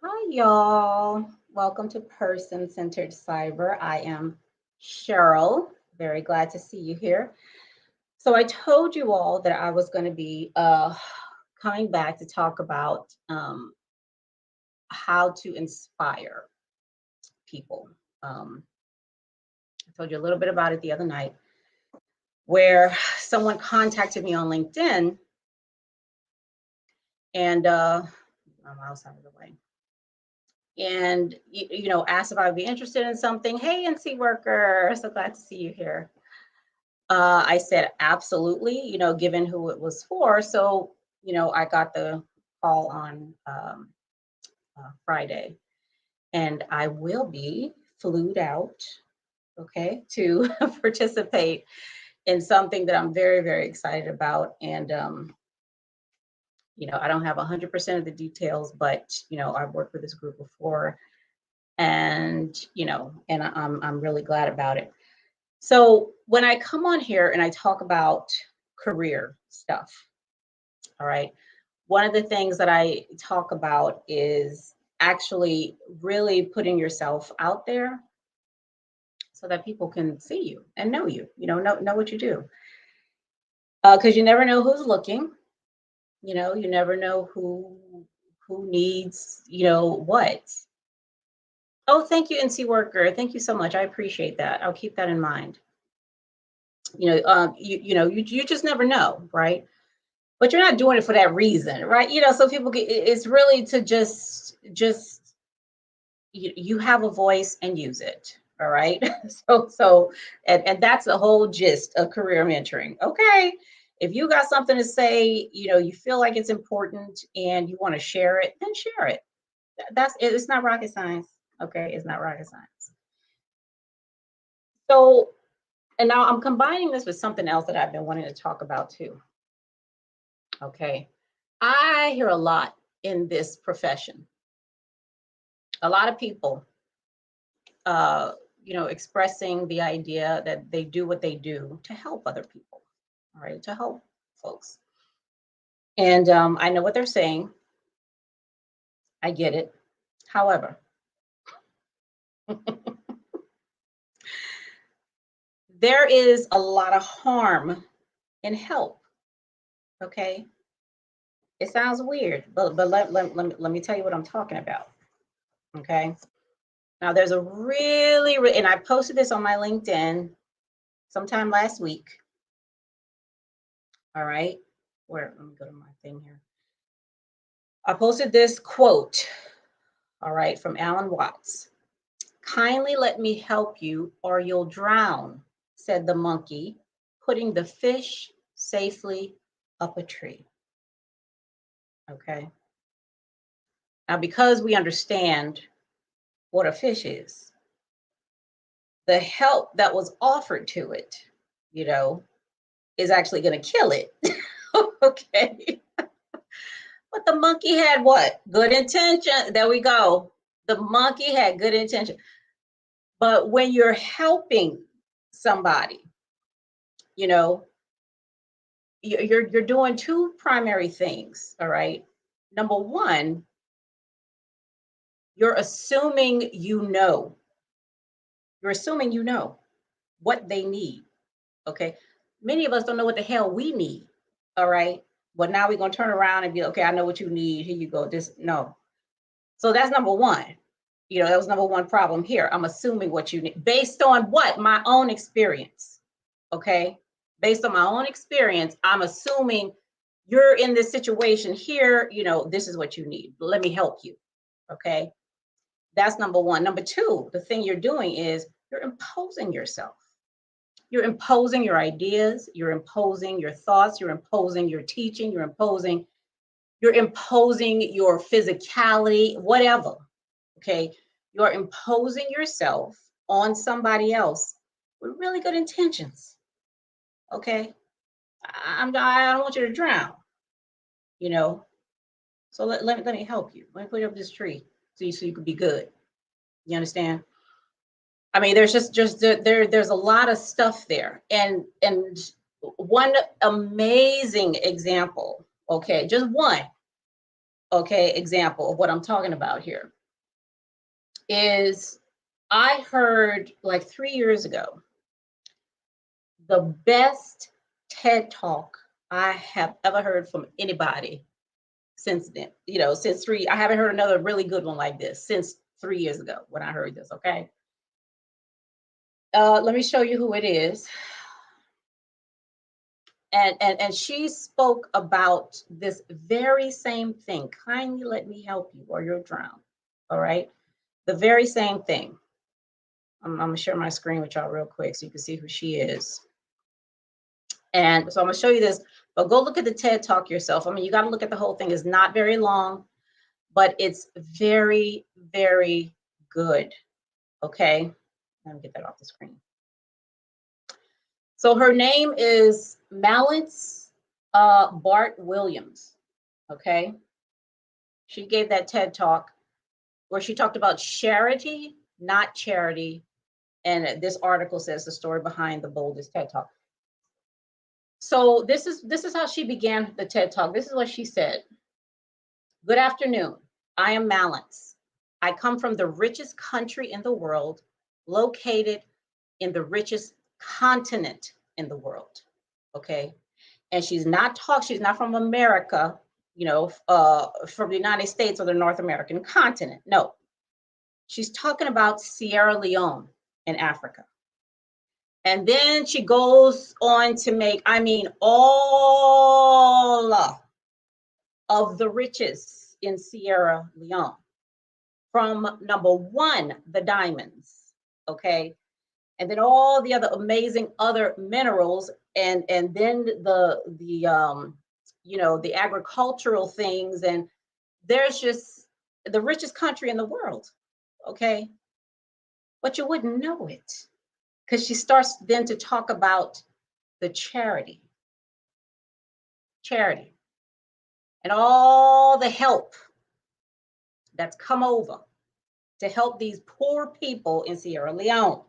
Hi, y'all. Welcome to Person Centered Cyber. I am Cheryl. Very glad to see you here. So, I told you all that I was going to be coming back to talk about how to inspire people. Um, I told you a little bit about it the other night, where someone contacted me on LinkedIn and my mouse out of the way. And asked if I would be interested in something. Hey, NC worker, so glad to see you here. I said absolutely, given who it was for. So, I got the call on Friday, and I will be flued out, okay, to participate in something that I'm very, very excited about. And I don't have 100% of the details, but I've worked with this group before, and I'm really glad about it. So when I come on here and I talk about career stuff, all right, one of the things that I talk about is actually really putting yourself out there so that people can see you and know you, know what you do. Because you never know who's looking, you never know who needs, what. Oh, thank you, NC worker. Thank you so much. I appreciate that. I'll keep that in mind. You just never know, right? But you're not doing it for that reason, right? So people get, it's really to just you have a voice and use it. All right. And that's the whole gist of career mentoring. Okay. If you got something to say, you feel like it's important and you want to share it, then share it. That's it. It's not rocket science. Okay. It's not rocket science. So, and now I'm combining this with something else that I've been wanting to talk about too. Okay. I hear a lot in this profession. A lot of people, expressing the idea that they do what they do to help other people, all right, to help folks. And I know what they're saying. I get it. However, there is a lot of harm in help. Okay. It sounds weird, but let me tell you what I'm talking about. Okay. Now, there's a and I posted this on my LinkedIn sometime last week. All right. Let me go to my thing here. I posted this quote, all right, from Alan Watts. Kindly let me help you or you'll drown, said the monkey, putting the fish safely up a tree. Okay. Now, because we understand what a fish is, the help that was offered to it, is actually going to kill it. Okay. But the monkey had what? Good intention. There we go. The monkey had good intention. But when you're helping somebody, you're doing two primary things. All right. Number one, you're assuming you're assuming what they need. Okay. Many of us don't know what the hell we need. All right. But now we're gonna turn around and be okay, I know what you need. Here you go. No. So that's number one. That was number one problem here. I'm assuming what you need based on what? My own experience. Okay. Based on my own experience, I'm assuming you're in this situation here. This is what you need. Let me help you. Okay. That's number one. Number two, the thing you're doing is you're imposing yourself. You're imposing your ideas. You're imposing your thoughts. You're imposing your teaching. You're imposing your physicality, whatever. Okay. You're imposing yourself on somebody else with really good intentions. Okay. I don't want you to drown, So let me help you. Let me put you up this tree so you can be good. You understand? I mean, there's there's a lot of stuff there. And one amazing example, okay, just one, okay, example of what I'm talking about here is I heard like 3 years ago, the best TED talk I have ever heard from anybody since then. Since I haven't heard another really good one like this since 3 years ago when I heard this. Okay. Let me show you who it is. And she spoke about this very same thing. Kindly let me help you or you'll drown. All right. The very same thing. I'm gonna share my screen with y'all real quick so you can see who she is. And so I'm gonna show you this, but go look at the TED Talk yourself. I mean, you got to look at the whole thing. It's not very long, but it's very, very good. Okay. Let me get that off the screen. So her name is Malance Bart Williams. Okay. She gave that TED Talk where she talked about charity, not charity. And this article says the story behind the boldest TED Talk. So this is how she began the TED Talk. This is what she said. Good afternoon. I am Malance. I come from the richest country in the world, located in the richest continent in the world. Okay. And she's not from America, from the United States or the North American continent. No. She's talking about Sierra Leone in Africa. And then she goes on to make, all of the riches in Sierra Leone. From number one, the diamonds, okay? And then all the other amazing other minerals, and then the agricultural things, and there's just the richest country in the world, okay? But you wouldn't know it, because she starts then to talk about the charity, and all the help that's come over to help these poor people in Sierra Leone.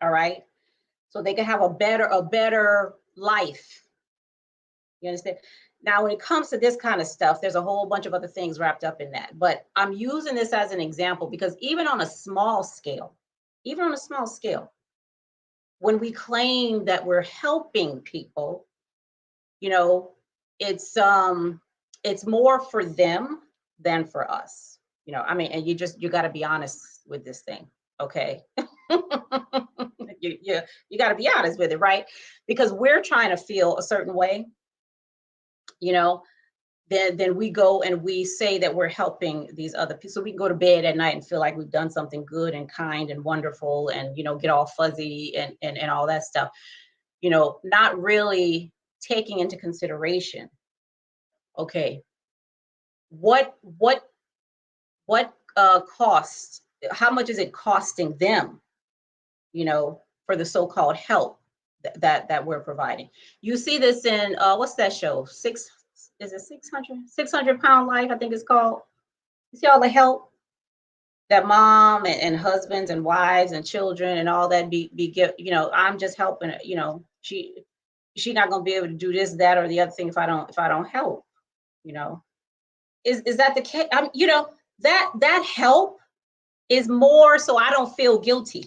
All right. So they can have a better life. You understand? Now, when it comes to this kind of stuff, there's a whole bunch of other things wrapped up in that. But I'm using this as an example because even on a small scale, when we claim that we're helping people, it's more for them than for us. And you got to be honest with this thing, okay? you got to be honest with it, right? Because we're trying to feel a certain way, then we go and we say that we're helping these other people. So we can go to bed at night and feel like we've done something good and kind and wonderful and, get all fuzzy and all that stuff, not really taking into consideration, okay, what costs, how much is it costing them, for the so-called help that we're providing. You see this in what's that show? 600 Pound Life, I think it's called. You see all the help that mom and husbands and wives and children and all that be I'm just helping, she's not gonna be able to do this, that, or the other thing if I don't help, Is that the case? That help is more so I don't feel guilty.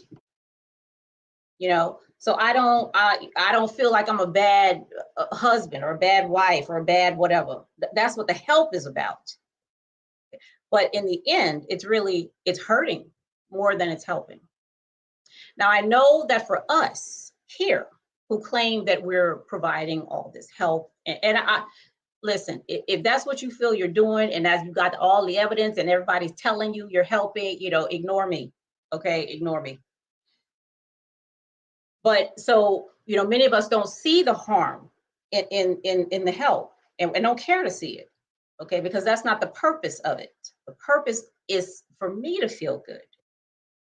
So I don't feel like I'm a bad husband or a bad wife or a bad whatever. That's what the help is about. But in the end, it's hurting more than it's helping. Now, I know that for us here who claim that we're providing all this help, and I listen, if that's what you feel you're doing, and as you got all the evidence and everybody's telling you you're helping, ignore me. Okay, ignore me. But so, many of us don't see the harm in the help and don't care to see it. Okay, because that's not the purpose of it. The purpose is for me to feel good.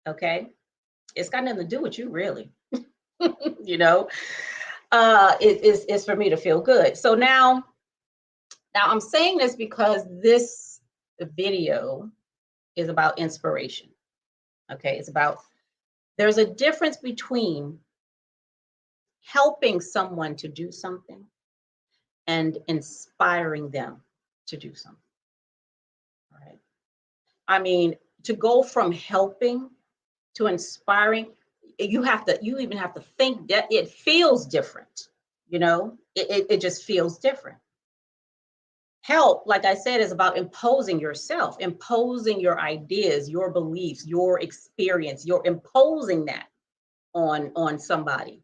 Okay, it's got nothing to do with you, really. It's for me to feel good. So now I'm saying this because this video is about inspiration. Okay, there's a difference between helping someone to do something and inspiring them to do something. All right. I mean, to go from helping to inspiring, you even have to think that it feels different. It just feels different. Help, like I said, is about imposing yourself, imposing your ideas, your beliefs, your experience. You're imposing that on somebody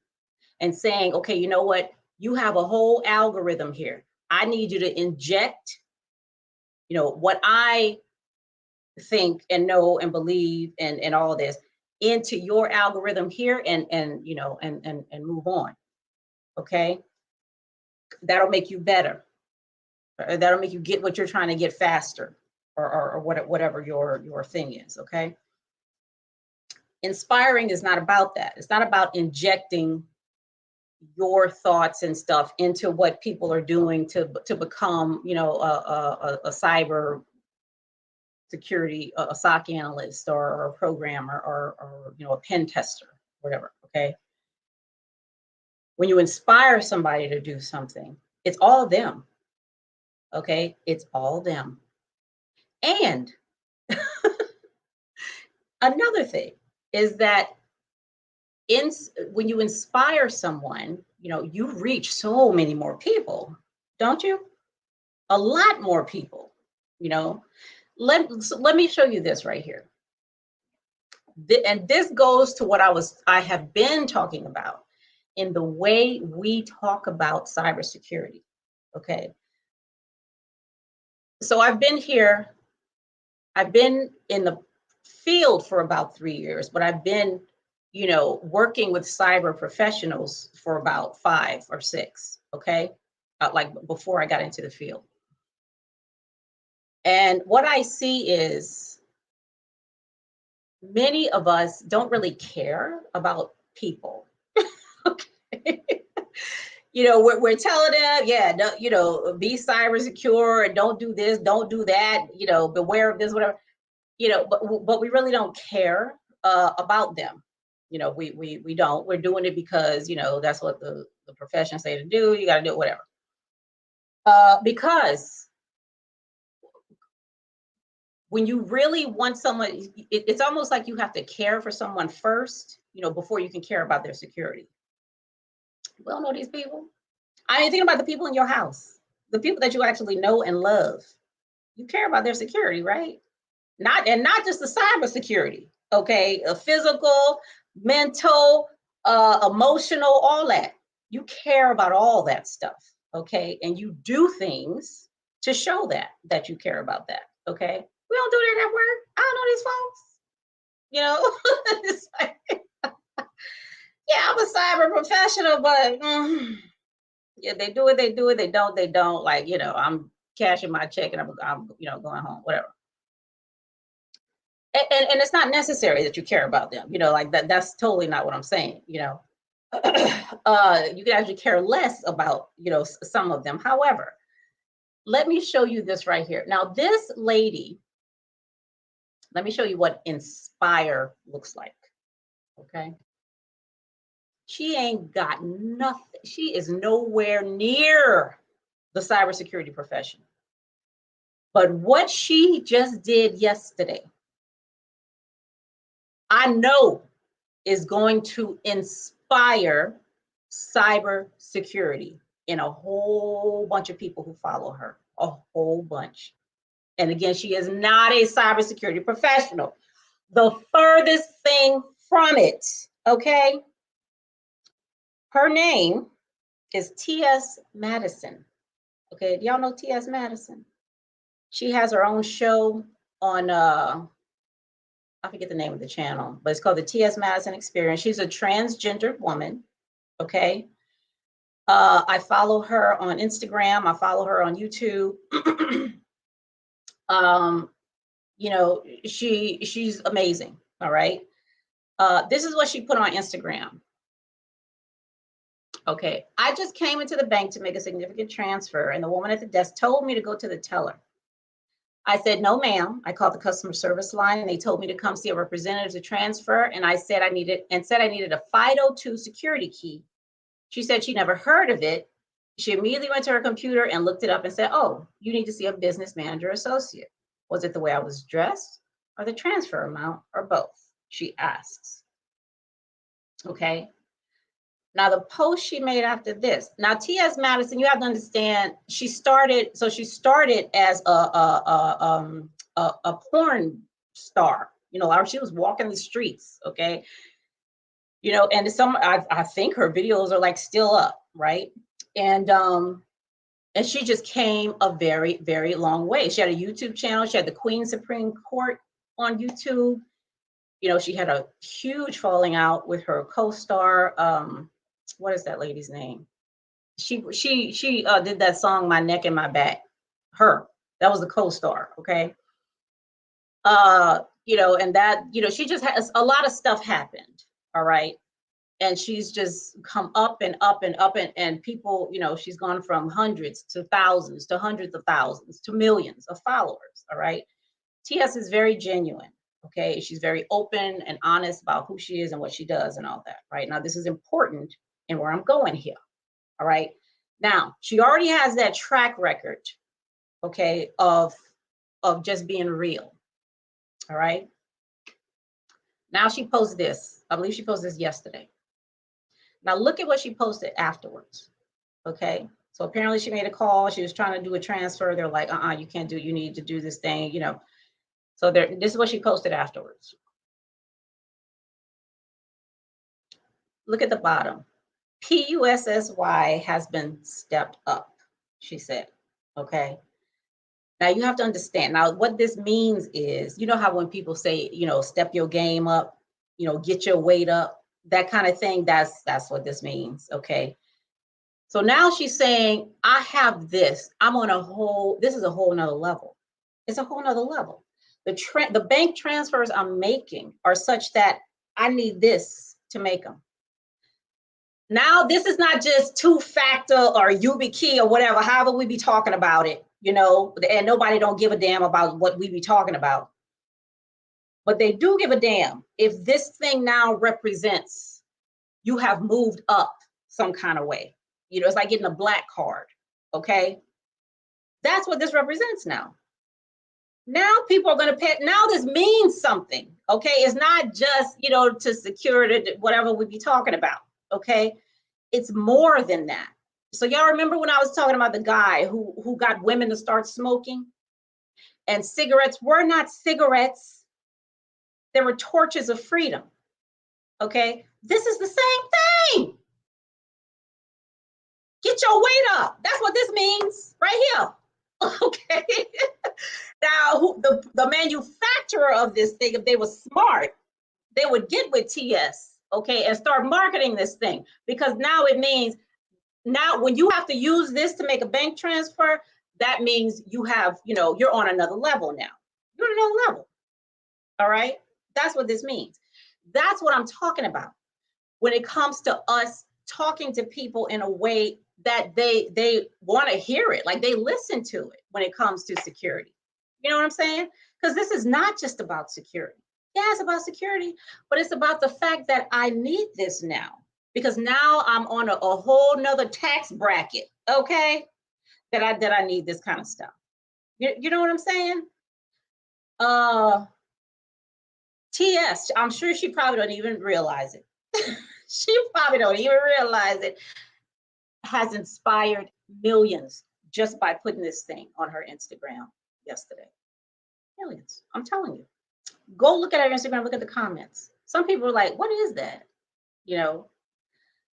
and saying, okay, you know what? You have a whole algorithm here. I need you to inject, what I think and know and believe and all this into your algorithm here and move on. Okay. That'll make you better. That'll make you get what you're trying to get faster or whatever your thing is. Okay. Inspiring is not about that. It's not about injecting your thoughts and stuff into what people are doing to become, a cyber security, a SOC analyst or a programmer or a pen tester, whatever. Okay. When you inspire somebody to do something, it's all them. Okay. It's all them. And another thing is that when you inspire someone, you reach so many more people, don't you? A lot more people, Let me show you this right here. And this goes to what I have been talking about in the way we talk about cybersecurity. Okay. So I've been in the field for about 3 years, but I've been, working with cyber professionals for about 5 or 6. Okay. Like before I got into the field. And what I see is many of us don't really care about people. Okay. We're telling them, yeah, no, be cyber secure and don't do this, don't do that, beware of this, whatever, but we really don't care about them. We don't. We're doing it because, that's what the profession say to do. You got to do it, whatever. Because when you really want someone, it's almost like you have to care for someone first, before you can care about their security. We don't know these people. I mean, think about the people in your house, the people that you actually know and love. You care about their security, right? Not just the cyber security, okay? Physical, mental, emotional, all that. You care about all that stuff, okay? And you do things to show that you care about that, okay? We don't do that at work. I don't know these folks. It's like, yeah, I'm a cyber professional, but yeah, they do it, they don't. Like, I'm cashing my check and I'm going home, whatever. And it's not necessary that you care about them, like that's totally not what I'm saying. You can actually care less about, some of them. However, let me show you this right here. Now, this lady, let me show you what inspire looks like. Okay. She ain't got nothing. She is nowhere near the cybersecurity profession. But what she just did yesterday, I know is going to inspire cybersecurity in a whole bunch of people who follow her, a whole bunch. And again, she is not a cybersecurity professional. The furthest thing from it, okay? Her name is TS Madison. Okay, do y'all know TS Madison? She has her own show on, I forget the name of the channel, but it's called the TS Madison Experience. She's a transgendered woman, okay? I follow her on Instagram. I follow her on YouTube. She's amazing, all right? This is what she put on Instagram. Okay, I just came into the bank to make a significant transfer, and the woman at the desk told me to go to the teller. I said, no, ma'am. I called the customer service line, and they told me to come see a representative to transfer, and I said I needed a FIDO2 security key. She said she never heard of it. She immediately went to her computer and looked it up and said, oh, you need to see a business manager associate. Was it the way I was dressed or the transfer amount or both? She asks. Okay. Now the post she made after this. Now TS Madison, you have to understand, she started as a porn star. You know, she was walking the streets. Okay. You know, and I think her videos are like still up, right? And she just came a very, very long way. She had a YouTube channel. She had the Queen Supreme Court on YouTube. You know, she had a huge falling out with her co-star. What is that lady's name? She did that song "My Neck and My Back." That was the co-star. Okay. You know, and that, you know, she just has a lot of stuff happened. All right. And she's just come up and up and up, and people, you know, she's gone from hundreds to thousands to hundreds of thousands to millions of followers. All right. TS is very genuine. Okay. She's very open and honest about who she is and what she does and all that. Right. Now, this is important and where I'm going here. All right. Now, she already has that track record, okay, of just being real. All right. Now she posted this. I believe she posted this yesterday. Now look at what she posted afterwards. Okay. So apparently she made a call. She was trying to do a transfer. They're like, you can't do it. You need to do this thing, you know. So this is what she posted afterwards. Look at the bottom. PUSSY has been stepped up, she said. Okay. Now you have to understand. Now what this means is, you know how when people say, you know, step your game up, you know, get your weight up, that kind of thing. That's what this means. Okay. So now she's saying, I have this. I'm on this is a whole nother level. It's a whole nother level. The bank transfers I'm making are such that I need this to make them. Now, this is not just two-factor or YubiKey or whatever, however we be talking about it, you know, and nobody don't give a damn about what we be talking about. But they do give a damn if this thing now represents you have moved up some kind of way. You know, it's like getting a black card, okay? That's what this represents now. Now people are going to pay. Now this means something, okay? It's not just, you know, to secure whatever we be talking about, okay? It's more than that. So y'all remember when I was talking about the guy who got women to start smoking? And cigarettes were not cigarettes. They were torches of freedom, okay? This is the same thing. Get your weight up. That's what this means right here, okay? Now, the manufacturer of this thing, if they were smart, they would get with TS, okay, and start marketing this thing, because now it means, now when you have to use this to make a bank transfer, that means you have, you know, you're on another level now. You're on another level, all right? That's what this means. That's what I'm talking about when it comes to us talking to people in a way that they want to hear it, like they listen to it when it comes to security. You know what I'm saying? Because this is not just about security. Yeah, it's about security, but it's about the fact that I need this now, because now I'm on a whole nother tax bracket, okay? That I need this kind of stuff. You know what I'm saying? TS, I'm sure she probably don't even realize it. She probably don't even realize it, has inspired millions just by putting this thing on her Instagram yesterday. Millions, I'm telling you. Go look at her Instagram, look at the comments. Some people are like, what is that? You know,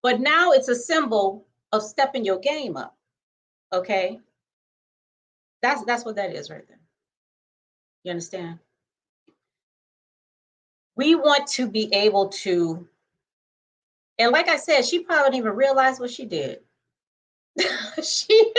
but now it's a symbol of stepping your game up, okay? That's what that is right there. You understand? We want to be able to, and like I said, she probably didn't even realize what she did. she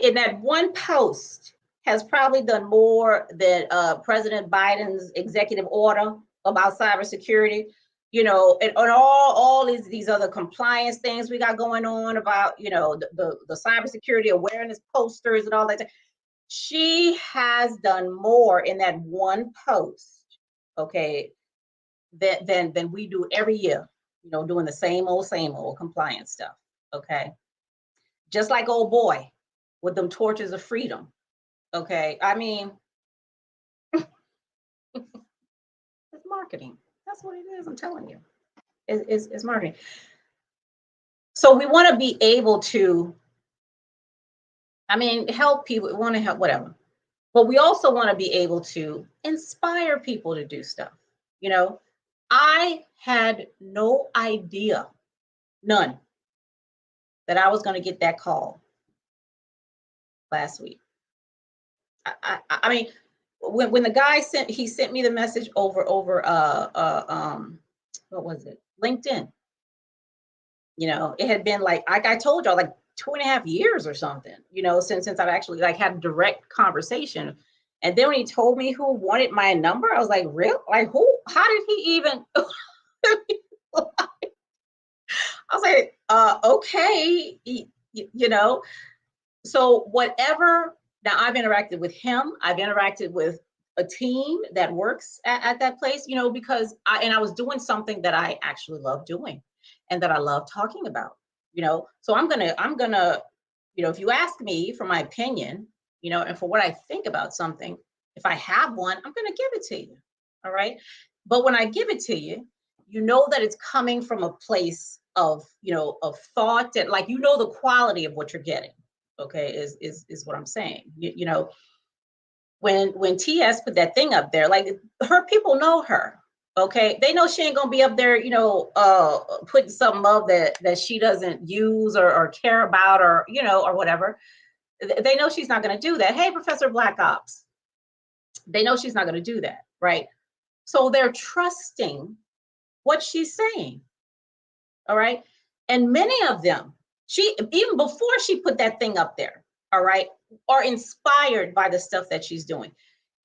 in that one post has probably done more than President Biden's executive order about cybersecurity, you know, and on all these other compliance things we got going on about, you know, the cybersecurity awareness posters and all that. She has done more in that one post, okay, than we do every year, you know, doing the same old compliance stuff, okay? Just like old boy with them torches of freedom, Okay. I mean, it's marketing. That's what it is. I'm telling you. It's marketing. So we want to be able to, I mean, help people. We want to help, whatever. But we also want to be able to inspire people to do stuff. You know, I had no idea, none, that I was going to get that call last week. I mean, when the guy sent me the message over what was it, LinkedIn. You know, it had been like I told y'all, like 2.5 years or something, you know, since I've actually like had a direct conversation. And then when he told me who wanted my number, I was like, real? Like who? How did he even? I was like, okay, you know. So whatever. Now I've interacted with him. I've interacted with a team that works at that place, you know, because I was doing something that I actually love doing, and that I love talking about, you know. So I'm gonna, you know, if you ask me for my opinion, you know, and for what I think about something, if I have one, I'm gonna give it to you. All right. But when I give it to you, you know that it's coming from a place of, you know, of thought, and like, you know, the quality of what you're getting. Okay, is what I'm saying. You know, when TS put that thing up there, like her people know her. Okay, they know she ain't gonna be up there, you know, putting something up that she doesn't use or care about, or you know, or whatever. They know she's not gonna do that. Hey, Professor Black Ops, they know she's not gonna do that, right? So they're trusting what she's saying. All right. And many of them, she, even before she put that thing up there, all right, are inspired by the stuff that she's doing.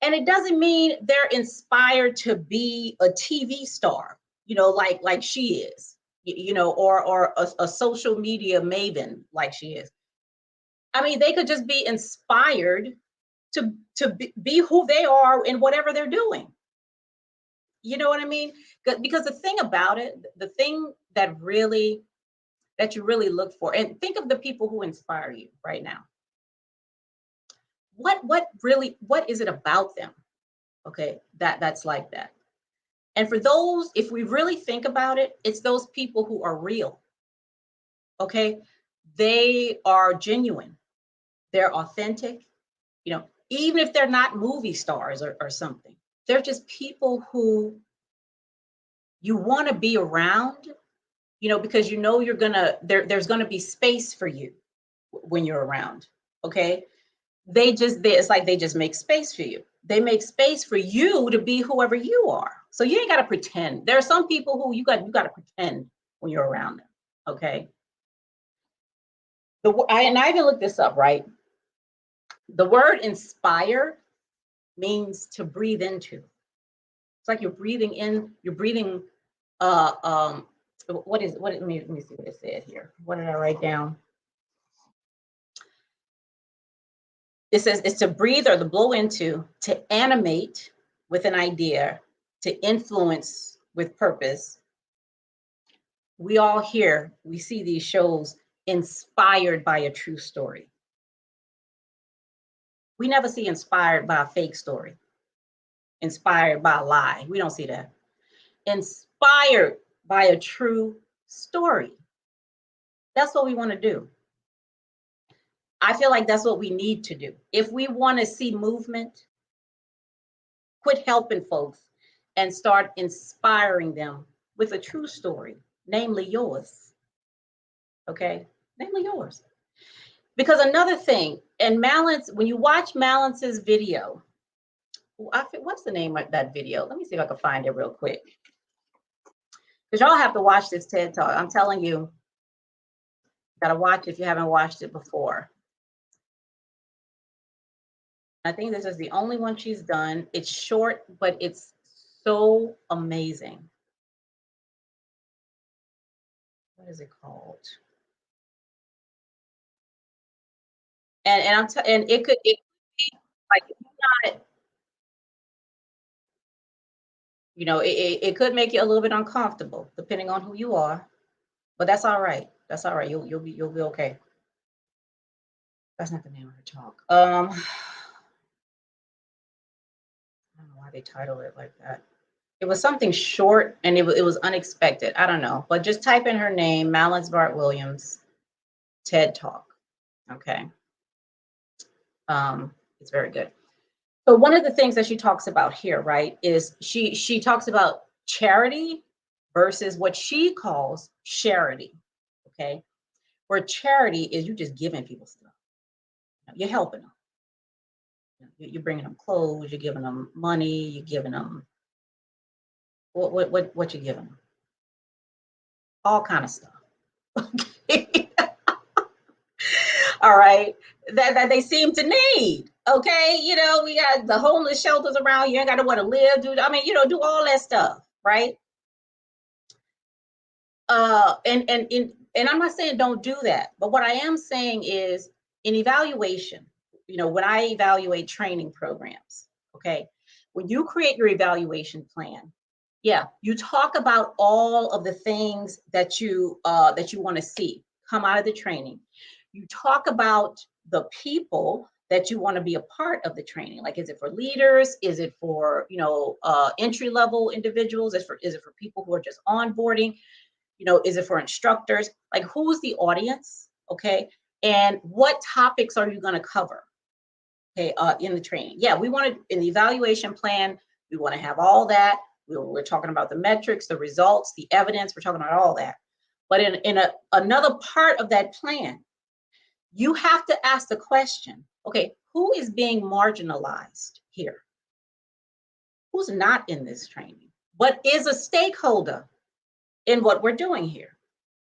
And it doesn't mean they're inspired to be a TV star, you know, like she is, you know, or a social media maven like she is. I mean, they could just be inspired to be who they are in whatever they're doing. You know what I mean? Because the thing about it, the thing that you really look for, and think of the people who inspire you right now. What is it about them? Okay, that's like that. And for those, if we really think about it, it's those people who are real. Okay, they are genuine, they're authentic, you know, even if they're not movie stars or something. They're just people who you want to be around, you know, because you know there's gonna be space for you when you're around. Okay, it's like they just make space for you. They make space for you to be whoever you are. So you ain't got to pretend. There are some people who you got to pretend when you're around them. Okay. And I even looked this up, right? The word inspire means to breathe into. It's like you're breathing in, you're breathing let me see what it said here. What did I write down? It says it's to breathe or to blow into, to animate with an idea, to influence with purpose. We all hear, we see these shows inspired by a true story. We never see inspired by a fake story, inspired by a lie. We don't see that. Inspired by a true story. That's what we want to do. I feel like that's what we need to do. If we want to see movement, quit helping folks and start inspiring them with a true story, namely yours. Okay? Namely yours. Because another thing, and Malance, when you watch Malance's video, what's the name of that video? Let me see if I can find it real quick. Because y'all have to watch this TED Talk. I'm telling you, you gotta watch it if you haven't watched it before. I think this is the only one she's done. It's short, but it's so amazing. What is it called? And it could be like, not, you know, it could make you a little bit uncomfortable depending on who you are, but that's all right. That's all right. You'll be okay. That's not the name of her talk. why they titled it like that. It was something short and it was unexpected. I don't know, but just type in her name, Malice Williams, TED Talk. Okay. It's very good. So one of the things that she talks about here, right, is she talks about charity versus what she calls charity. Okay. Where charity is you just giving people stuff. You're helping them. You're bringing them clothes, you're giving them money, you're giving them what you're giving them? All kind of stuff. Okay. All right. That they seem to need. Okay. You know, we got the homeless shelters around. You ain't got nowhere to live. Do do all that stuff, right? And I'm not saying don't do that, but what I am saying is in evaluation, when I evaluate training programs, okay, when you create your evaluation plan, yeah, you talk about all of the things that you want to see come out of the training. You talk about the people that you want to be a part of the training. Like, is it for leaders? Is it for entry level individuals? Is it for people who are just onboarding? Is it for instructors? Like, who's the audience? Okay, and what topics are you going to cover? Okay, in the training. Yeah, we want to in the evaluation plan. We want to have all that. We're talking about the metrics, the results, the evidence. We're talking about all that. But in another part of that plan, you have to ask the question, okay, who is being marginalized here? Who's not in this training, but is a stakeholder in what we're doing here?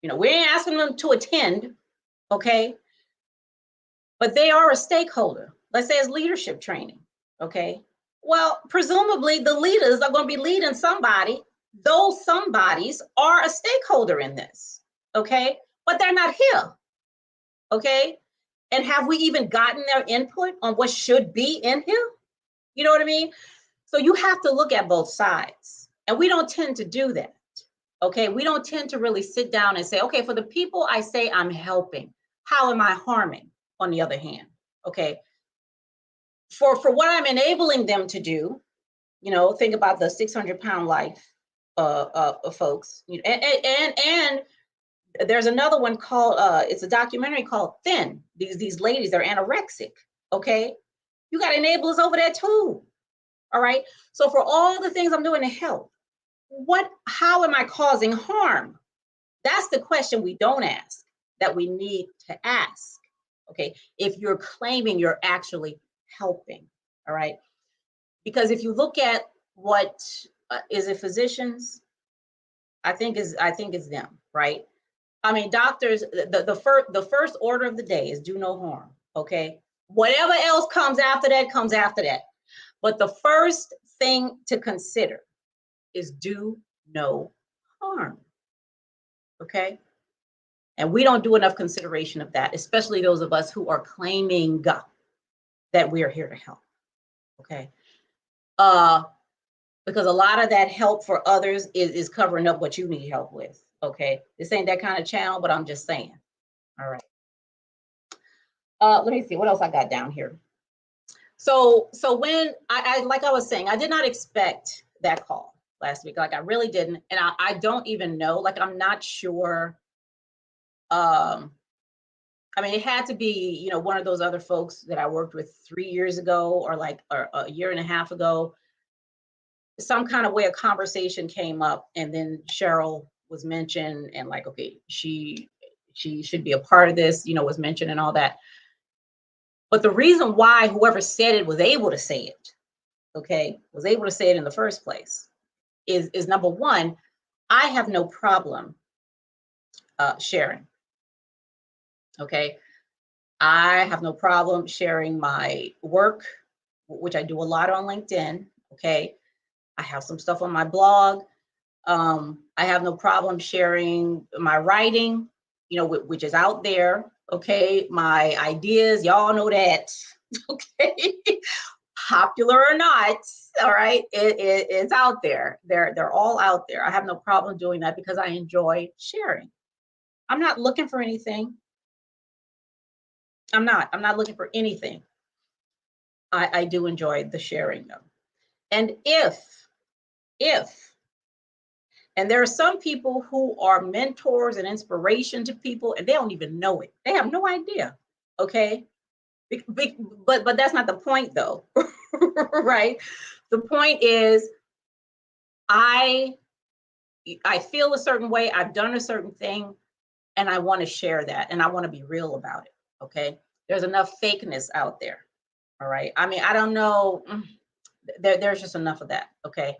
We ain't asking them to attend, okay? But they are a stakeholder. Let's say it's leadership training, okay? Well, presumably the leaders are going to be leading somebody. Those somebodies are a stakeholder in this, okay? But they're not here, okay? And have we even gotten their input on what should be in here? You know what I mean? So you have to look at both sides. And we don't tend to do that, okay? We don't tend to really sit down and say, okay, for the people I say I'm helping, how am I harming on the other hand, okay? For what I'm enabling them to do, think about the 600-pound life of folks. And there's another one called, it's a documentary called Thin. These ladies, they're anorexic, okay? You got enablers over there too, all right? So for all the things I'm doing to help, how am I causing harm? That's the question we don't ask, that we need to ask, okay? If you're claiming you're actually helping, all right? Because if you look at what is it physicians? I think it's them, right? I mean, doctors, the first order of the day is do no harm, okay? Whatever else comes after that comes after that. But the first thing to consider is do no harm, okay? And we don't do enough consideration of that, especially those of us who are claiming that we are here to help, okay? Because a lot of that help for others is covering up what you need help with, okay? This ain't that kind of channel, but I'm just saying, all right. Let me see, what else I got down here? So when like I was saying, I did not expect that call last week. Like I really didn't. And I don't even know, like, I'm not sure. I mean, it had to be, one of those other folks that I worked with 3 years ago or a year and a half ago. Some kind of way a conversation came up and then Cheryl was mentioned and like, okay, she should be a part of this, was mentioned and all that. But the reason why whoever said it was able to say it, okay, was able to say it in the first place is number one, I have no problem sharing. Okay. I have no problem sharing my work, which I do a lot on LinkedIn. Okay. I have some stuff on my blog. I have no problem sharing my writing, which is out there. Okay. My ideas, y'all know that. Okay. Popular or not, all right, it's out there. They're all out there. I have no problem doing that because I enjoy sharing. I'm not looking for anything. I'm not looking for anything. I do enjoy the sharing though. And and there are some people who are mentors and inspiration to people, and they don't even know it. They have no idea. Okay. But that's not the point though. Right? The point is I feel a certain way, I've done a certain thing, and I want to share that, and I want to be real about it. Okay. There's enough fakeness out there. All right. I mean, I don't know. There's just enough of that. Okay.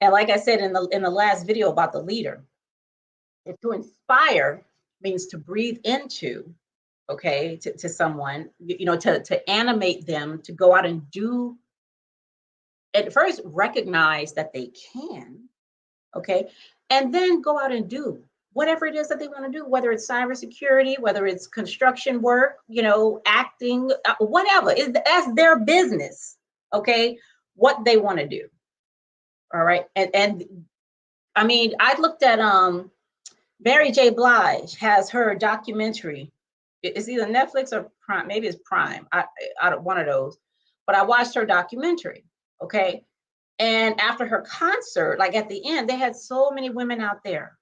And like I said in the last video about the leader, if to inspire means to breathe into, okay, to someone, to animate them to go out and do, at first recognize that they can, okay, and then go out and do whatever it is that they want to do, whether it's cybersecurity, whether it's construction work, acting, whatever. That's their business, okay, what they want to do. All right. And I mean, I looked at Mary J. Blige has her documentary. It's either Netflix or Prime, maybe it's Prime. I one of those. But I watched her documentary. Okay. And after her concert, like at the end, they had so many women out there,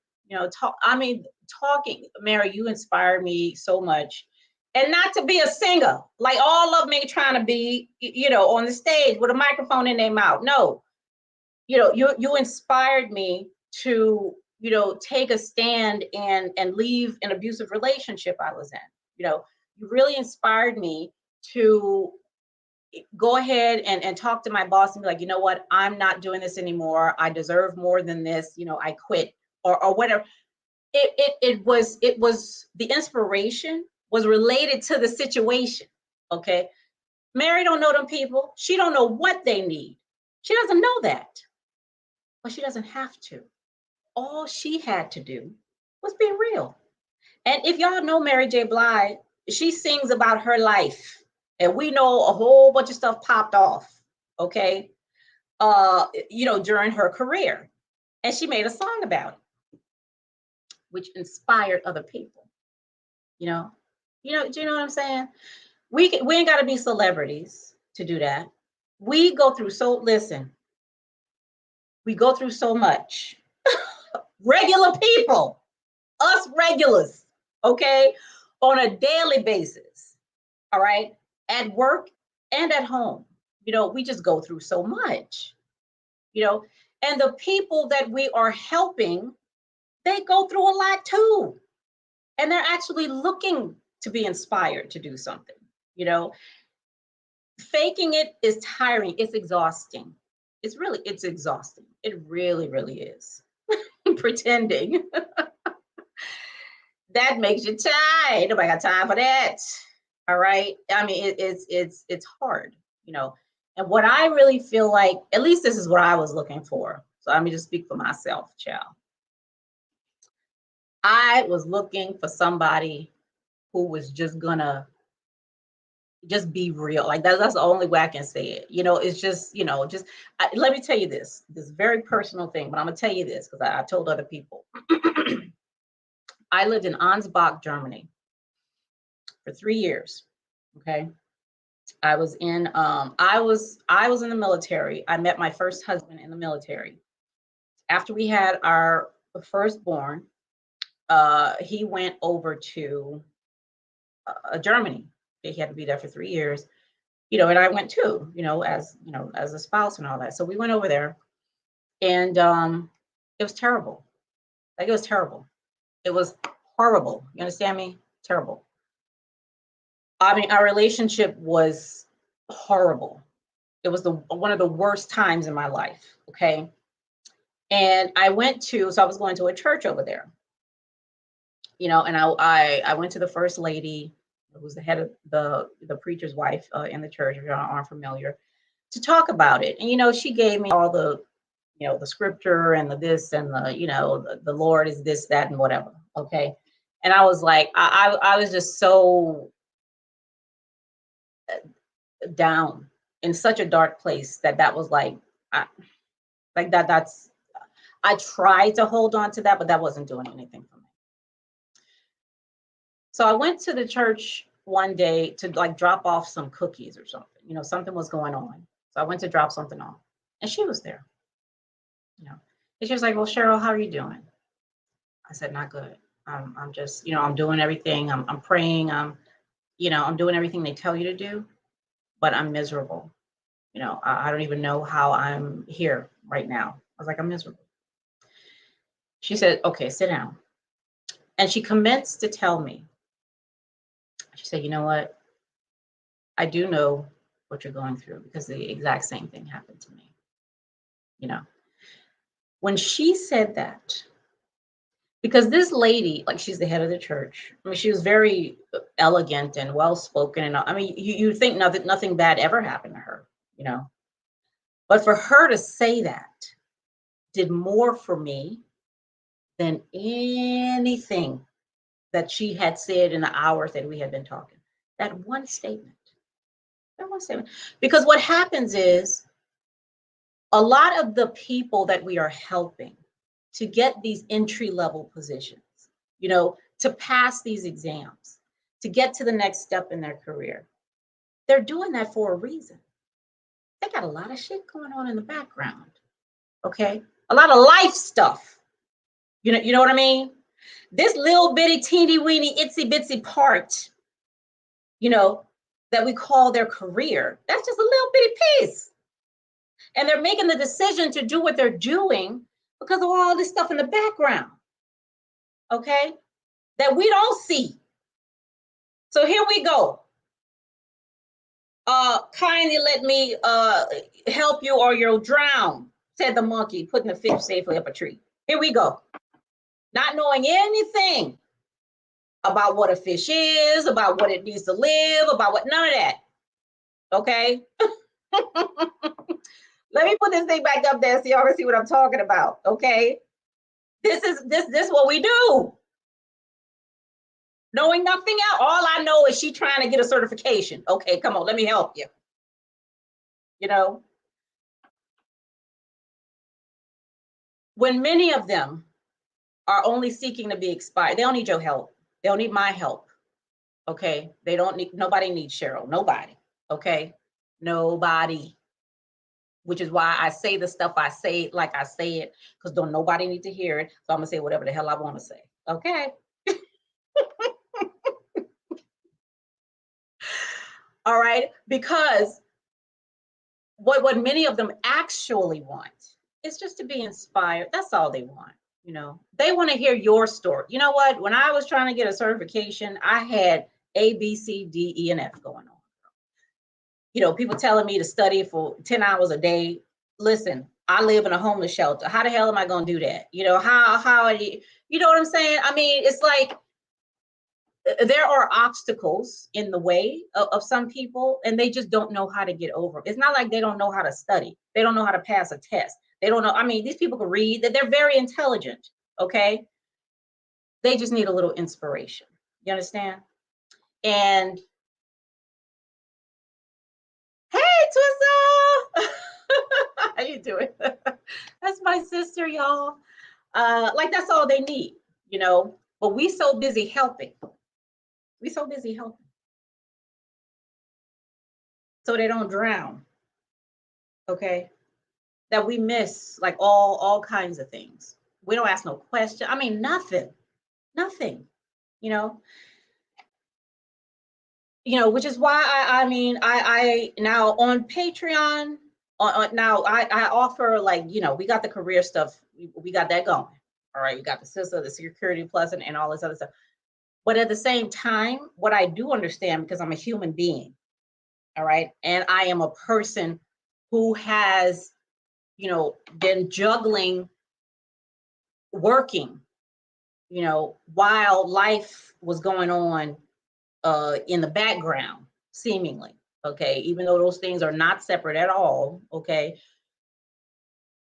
talking. Mary, you inspired me so much. And not to be a singer, like all of me trying to be, on the stage with a microphone in their mouth. No, you inspired me to, take a stand and leave an abusive relationship I was in. You really inspired me to go ahead and talk to my boss and be like, you know what, I'm not doing this anymore. I deserve more than this. I quit or whatever. It was the inspiration was related to the situation. Okay. Mary don't know them people. She don't know what they need. She doesn't know that, but she doesn't have to. All she had to do was be real. And if y'all know Mary J. Blige, she sings about her life. And we know a whole bunch of stuff popped off, okay, during her career. And she made a song about it, which inspired other people. Do you know what I'm saying? We ain't got to be celebrities to do that. We go through we go through so much. Regular people, us regulars, okay, on a daily basis, all right, at work and at home. We just go through so much, and the people that we are helping, they go through a lot too. And they're actually looking to be inspired to do something, Faking it is tiring. It's exhausting. It's exhausting. It really, really is. Pretending. That makes you tired. Nobody got time for that. All right. I mean, it's hard, And what I really feel like, at least this is what I was looking for. So let me just speak for myself, child. I was looking for somebody who was just gonna just be real. Like that's the only way I can say it. It's just, let me tell you this very personal thing, but I'm gonna tell you this because I told other people. I lived in Ansbach, Germany for 3 years. Okay. I was in the military. I met my first husband in the military. After we had our firstborn, he went over to Germany. He had to be there for 3 years, and I went too, as a spouse and all that. So we went over there, and it was terrible. Like it was terrible. It was horrible. You understand me? Terrible. I mean, our relationship was horrible. It was one of the worst times in my life. Okay. And I was going to a church over there, and I went to the first lady, who's the head of the preacher's wife in the church, if you aren't familiar, to talk about it. And, she gave me all the, the scripture and the this and the Lord is this, that, and whatever. Okay. And I was like, I was just so down in such a dark place that was like, I tried to hold on to that, but that wasn't doing anything for me. So I went to the church one day to like drop off some cookies or something, something was going on. So I went to drop something off. And she was there, you know. And she was like, well, Cheryl, how are you doing? I said, not good. I'm just, I'm doing everything. I'm praying. I'm doing everything they tell you to do, but I'm miserable. I don't even know how I'm here right now. I was like, I'm miserable. She said, okay, sit down. And she commenced to tell me, she said, you know what? I do know what you're going through because the exact same thing happened to me. When she said that, because this lady, like she's the head of the church. I mean, she was very elegant and well-spoken. And I mean, you think nothing bad ever happened to her, But for her to say that did more for me than anything that she had said in the hours that we had been talking. That one statement. Because what happens is a lot of the people that we are helping to get these entry-level positions, to pass these exams, to get to the next step in their career, they're doing that for a reason. They got a lot of shit going on in the background, okay? A lot of life stuff. You know what I mean? This little bitty, teeny weeny, itsy bitsy part, that we call their career, that's just a little bitty piece. And they're making the decision to do what they're doing because of all this stuff in the background, okay, that we don't see. So here we go. Kindly let me help you or you'll drown, said the monkey, putting the fish safely up a tree. Here we go. Not knowing anything about what a fish is, about what it needs to live, about what, none of that. Okay? Let me put this thing back up there so y'all can see what I'm talking about. Okay? This is what we do. Knowing nothing else. All I know is she trying to get a certification. Okay, come on, let me help you. When many of them are only seeking to be expired, they don't need your help. They don't need my help. Okay? Nobody needs Cheryl. Nobody. Okay? Nobody. Which is why I say the stuff I say like I say it, because don't nobody need to hear it. So I'm gonna say whatever the hell I want to say. Okay. All right. Because what many of them actually want is just to be inspired. That's all they want. They want to hear your story. You know what? When I was trying to get a certification, I had A, B, C, D, E, and F going on. People telling me to study for 10 hours a day. Listen, I live in a homeless shelter. How the hell am I going to do that? How you know what I'm saying? I mean, it's like there are obstacles in the way of some people, and they just don't know how to get over. It's not like they don't know how to study. They don't know how to pass a test. They don't know. I mean, these people can read, that they're very intelligent. Okay. They just need a little inspiration. You understand? And hey, Twissa! How you doing? That's my sister, y'all. Like that's all they need, but we so busy helping. So they don't drown. Okay. That we miss like all kinds of things. We don't ask no question. I mean, nothing, you know, which is why I now on Patreon, now I offer like, we got the career stuff. We got that going. All right. We got the CISA, the Security Plus, and all this other stuff. But at the same time, what I do understand, because I'm a human being, all right, and I am a person who has, been juggling working, while life was going on in the background, seemingly, okay, even though those things are not separate at all, okay.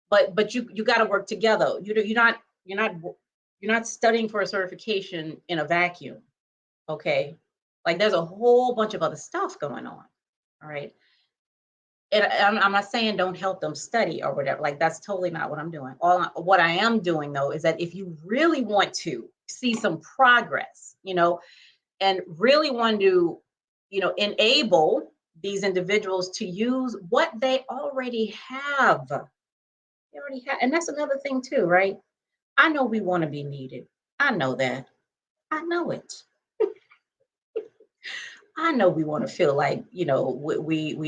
But you got to work together. You're not studying for a certification in a vacuum, okay. Like there's a whole bunch of other stuff going on, all right. And I'm not saying don't help them study or whatever. Like that's totally not what I'm doing. What I am doing though is that if you really want to see some progress, and really want to, enable these individuals to use what they already have. They already have, and that's another thing too, right? I know we want to be needed. I know that. I know it. I know we want to feel like, we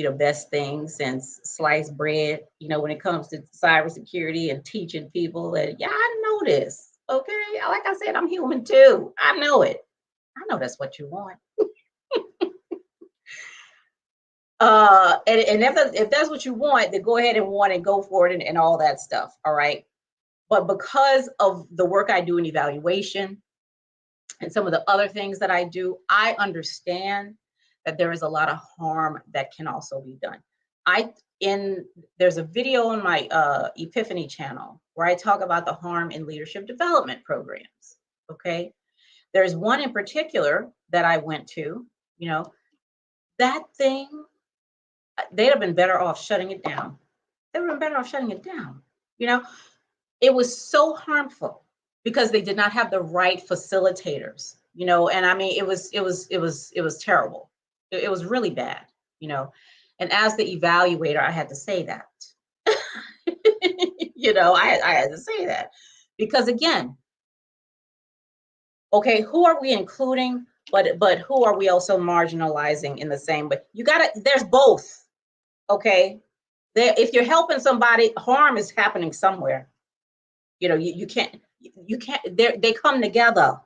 the best thing since sliced bread, when it comes to cybersecurity and teaching people that, yeah, I know this. Okay. Like I said, I'm human too. I know it. I know that's what you want. And if that's what you want, then go ahead and want and go for it and all that stuff. All right. But because of the work I do in evaluation and some of the other things that I do, I understand that there is a lot of harm that can also be done. There's a video on my Epiphany channel where I talk about the harm in leadership development programs. Okay. There's one in particular that I went to, that thing, they'd have been better off shutting it down. They would have been better off shutting it down. It was so harmful because they did not have the right facilitators, and I mean, it was terrible. It was really bad, and as the evaluator, I had to say that, I had to say that because again, okay, who are we including, but who are we also marginalizing in the same way? There's both. Okay. If you're helping somebody, harm is happening somewhere. You can't, they come together.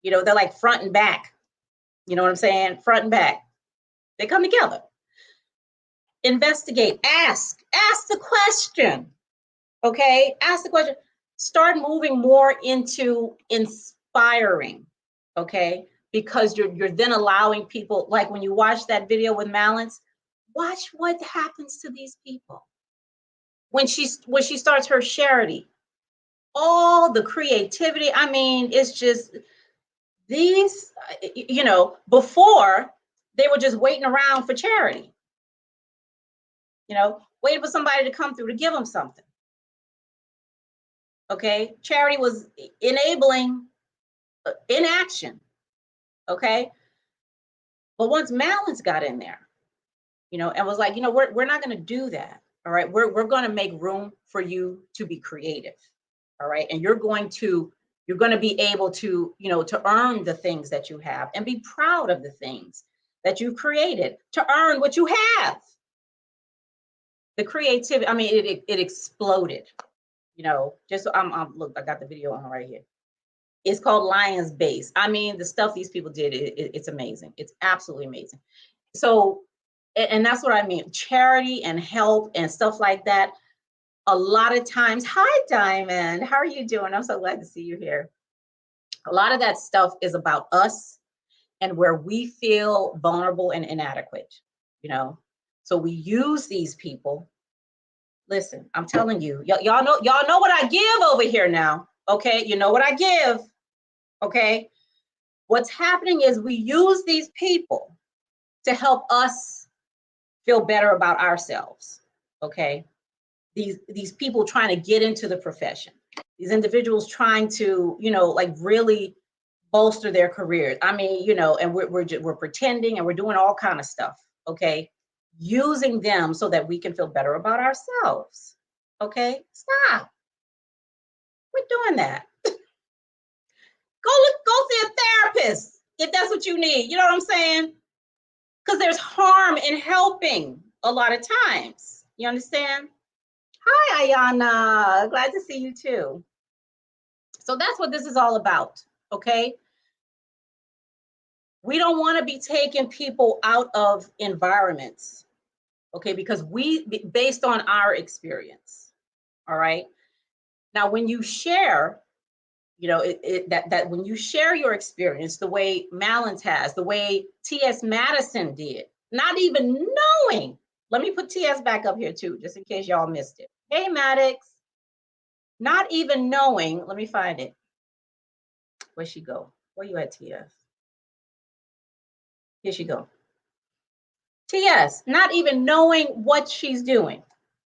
They're like front and back. You know what I'm saying? Front and back. They come together. Investigate, ask the question. Okay. Ask the question. Start moving more into inspiring. Okay. Because you're then allowing people, like when you watch that video with Malance, watch what happens to these people when she starts her charity. All the creativity. I mean, it's just these, before they were just waiting around for charity, waiting for somebody to come through to give them something. Okay. Charity was enabling inaction. Okay. But once Malance got in there, and was like, we're not going to do that. All right. We're going to make room for you to be creative. All right. And you're going to be able to, to earn the things that you have and be proud of the things that you've created to earn what you have. The creativity, I mean, it exploded, just, look, I got the video on right here. It's called Lion's Base. I mean, the stuff these people did, it's amazing. It's absolutely amazing. So, and that's what I mean, charity and help and stuff like that. A lot of times, hi, Diamond, how are you doing? I'm so glad to see you here. A lot of that stuff is about us and where we feel vulnerable and inadequate, So we use these people. Listen, I'm telling you, y'all know what I give over here now. Okay, you know what I give. Okay, what's happening is we use these people to help us feel better about ourselves. Okay, these people trying to get into the profession, these individuals trying to, like really bolster their careers. I mean, and we're pretending and we're doing all kind of stuff. Okay, using them so that we can feel better about ourselves. Okay, stop. We're doing that. Go see a therapist if that's what you need. You know what I'm saying? Because there's harm in helping a lot of times. You understand? Hi, Ayana. Glad to see you too. So that's what this is all about. Okay. We don't want to be taking people out of environments. Okay. Because based on our experience. All right. Now, when you share, that when you share your experience, the way Malance has, the way TS Madison did, not even knowing. Let me put TS back up here too, just in case y'all missed it. Hey, Maddox. Not even knowing. Let me find it. Where'd she go? Where you at, TS? Here she go. TS, not even knowing what she's doing,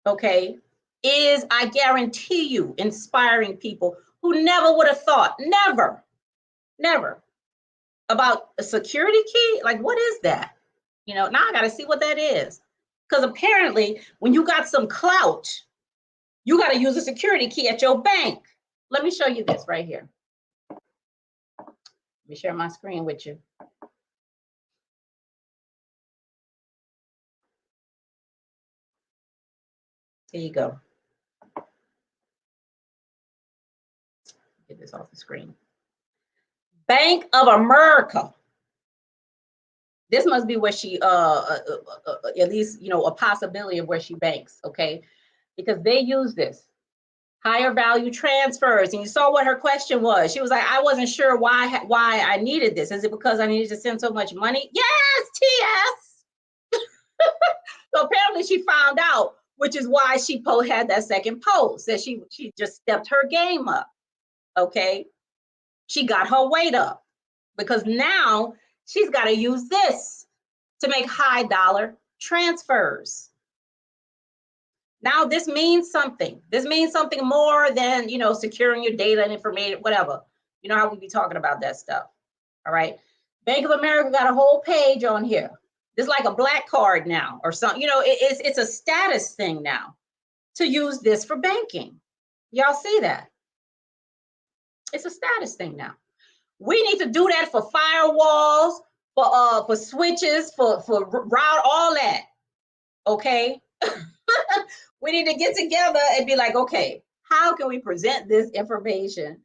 okay, is, I guarantee you, inspiring people who never would have thought, never, about a security key. Like, what is that? You know, now I got to see what that is. Because apparently, when you got some clout, you got to use a security key at your bank. Let me show you this right here. Let me share my screen with you. Here you go. Get this off the screen. Bank of America. This must be where she, at least, you know, a possibility of where she banks, okay? Because they use this. Higher value transfers. And you saw what her question was. She was like, I wasn't sure why I needed this. Is it because I needed to send so much money? Yes, TS. So apparently she found out, which is why she had that second post, that she just stepped her game up, okay? She got her weight up because now she's got to use this to make high dollar transfers. Now this means something. This means something more than, you know, securing your data and information, whatever. You know how we be talking about that stuff. All right. Bank of America got a whole page on here. It's like a black card now or something. You know, it's a status thing now to use this for banking. Y'all see that? It's a status thing now. We need to do that for firewalls, for switches, for route, all that. Okay. We need to get together and be like, okay, how can we present this information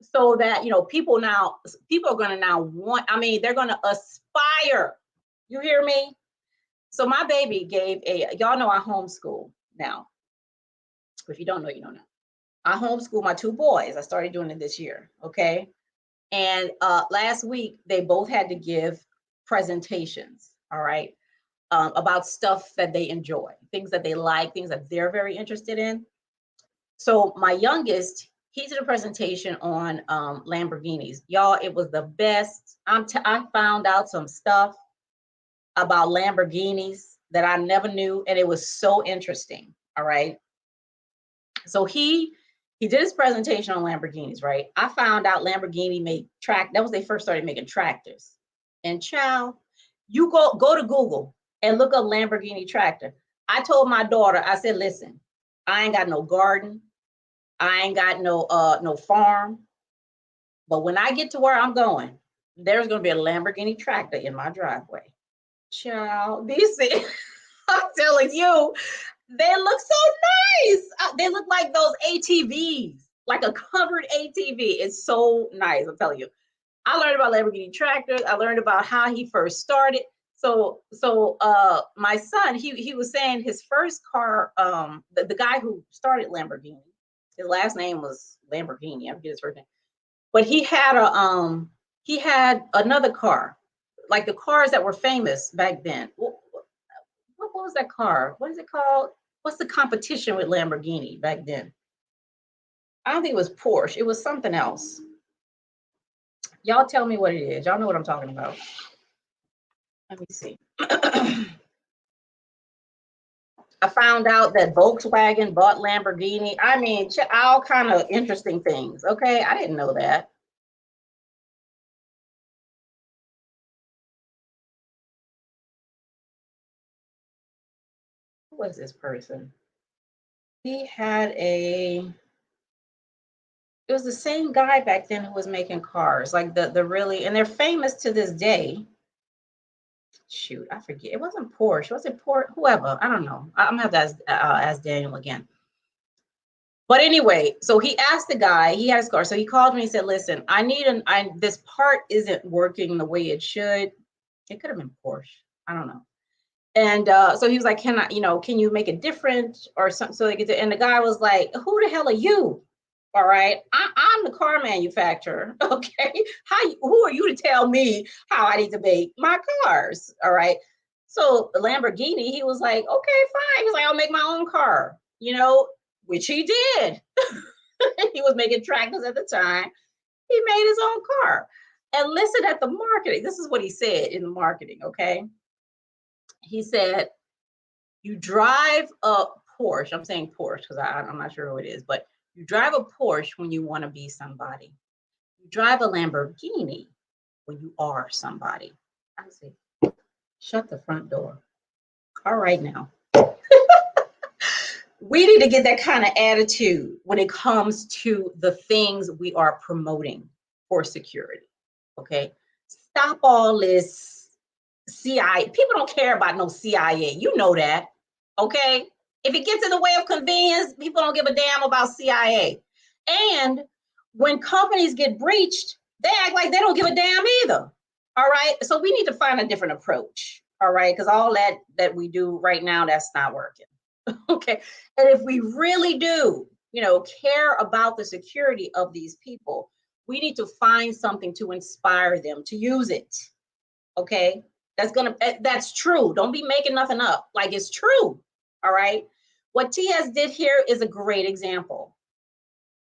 so that, you know, people are going to now want, I mean, they're going to aspire. You hear me? So my baby y'all know I homeschool now. If you don't know, you don't know. I homeschool my two boys. I started doing it this year. Okay. And last week, they both had to give presentations. All right. About stuff that they enjoy, things that they like, things that they're very interested in. So my youngest, he did a presentation on Lamborghinis. Y'all, it was the best. I found out some stuff about Lamborghinis that I never knew, and it was so interesting. All right. So he did his presentation on Lamborghinis, right? I found out Lamborghini made that was they first started making tractors. And child, you go to Google and look up Lamborghini tractor. I told my daughter, I said, listen, I ain't got no garden. I ain't got no farm. But when I get to where I'm going, there's going to be a Lamborghini tractor in my driveway. Child, these things, I'm telling you, they look so nice. They look like those ATVs, like a covered ATV. It's so nice, I'm telling you. I learned about Lamborghini tractors. I learned about how he first started. So my son, he was saying his first car, the guy who started Lamborghini, his last name was Lamborghini. I forget his first name, but he had another car, like the cars that were famous back then. What was that car? What is it called? What's the competition with Lamborghini back then? I don't think it was Porsche. It was something else. Y'all tell me what it is. Y'all know what I'm talking about. Let me see. I found out that Volkswagen bought Lamborghini. I mean, all kind of interesting things. Okay, I didn't know that. Who was this person? He had it was the same guy back then who was making cars, like the really, and they're famous to this day. Shoot, I forget. It wasn't Porsche. Was it Porsche? Whoever. I don't know. I'm gonna have to ask Daniel again. But anyway, so he asked the guy, he had his car. So he called me and said, listen, this part isn't working the way it should. It could have been Porsche. I don't know. And so he was like, can you make it different or something? So they get to, and the guy was like, who the hell are you? All right. I'm the car manufacturer. Okay. Who are you to tell me how I need to make my cars? All right. So the Lamborghini, he was like, okay, fine. He's like, I'll make my own car, which he did. He was making tractors at the time. He made his own car. And listen at the marketing. This is what he said in the marketing. Okay. He said, you drive a Porsche. I'm saying Porsche because I'm not sure who it is, but you drive a Porsche when you want to be somebody. You drive a Lamborghini when you are somebody. I see. Shut the front door. All right now. We need to get that kind of attitude when it comes to the things we are promoting for security. Okay. Stop all this CIA. People don't care about no CIA. You know that. Okay. If it gets in the way of convenience, people don't give a damn about CIA. And when companies get breached, they act like they don't give a damn either. All right. So we need to find a different approach. All right. Because all that we do right now, that's not working. Okay. And if we really do, care about the security of these people, we need to find something to inspire them to use it. Okay. That's true. Don't be making nothing up. Like, it's true. All right. What TS did here is a great example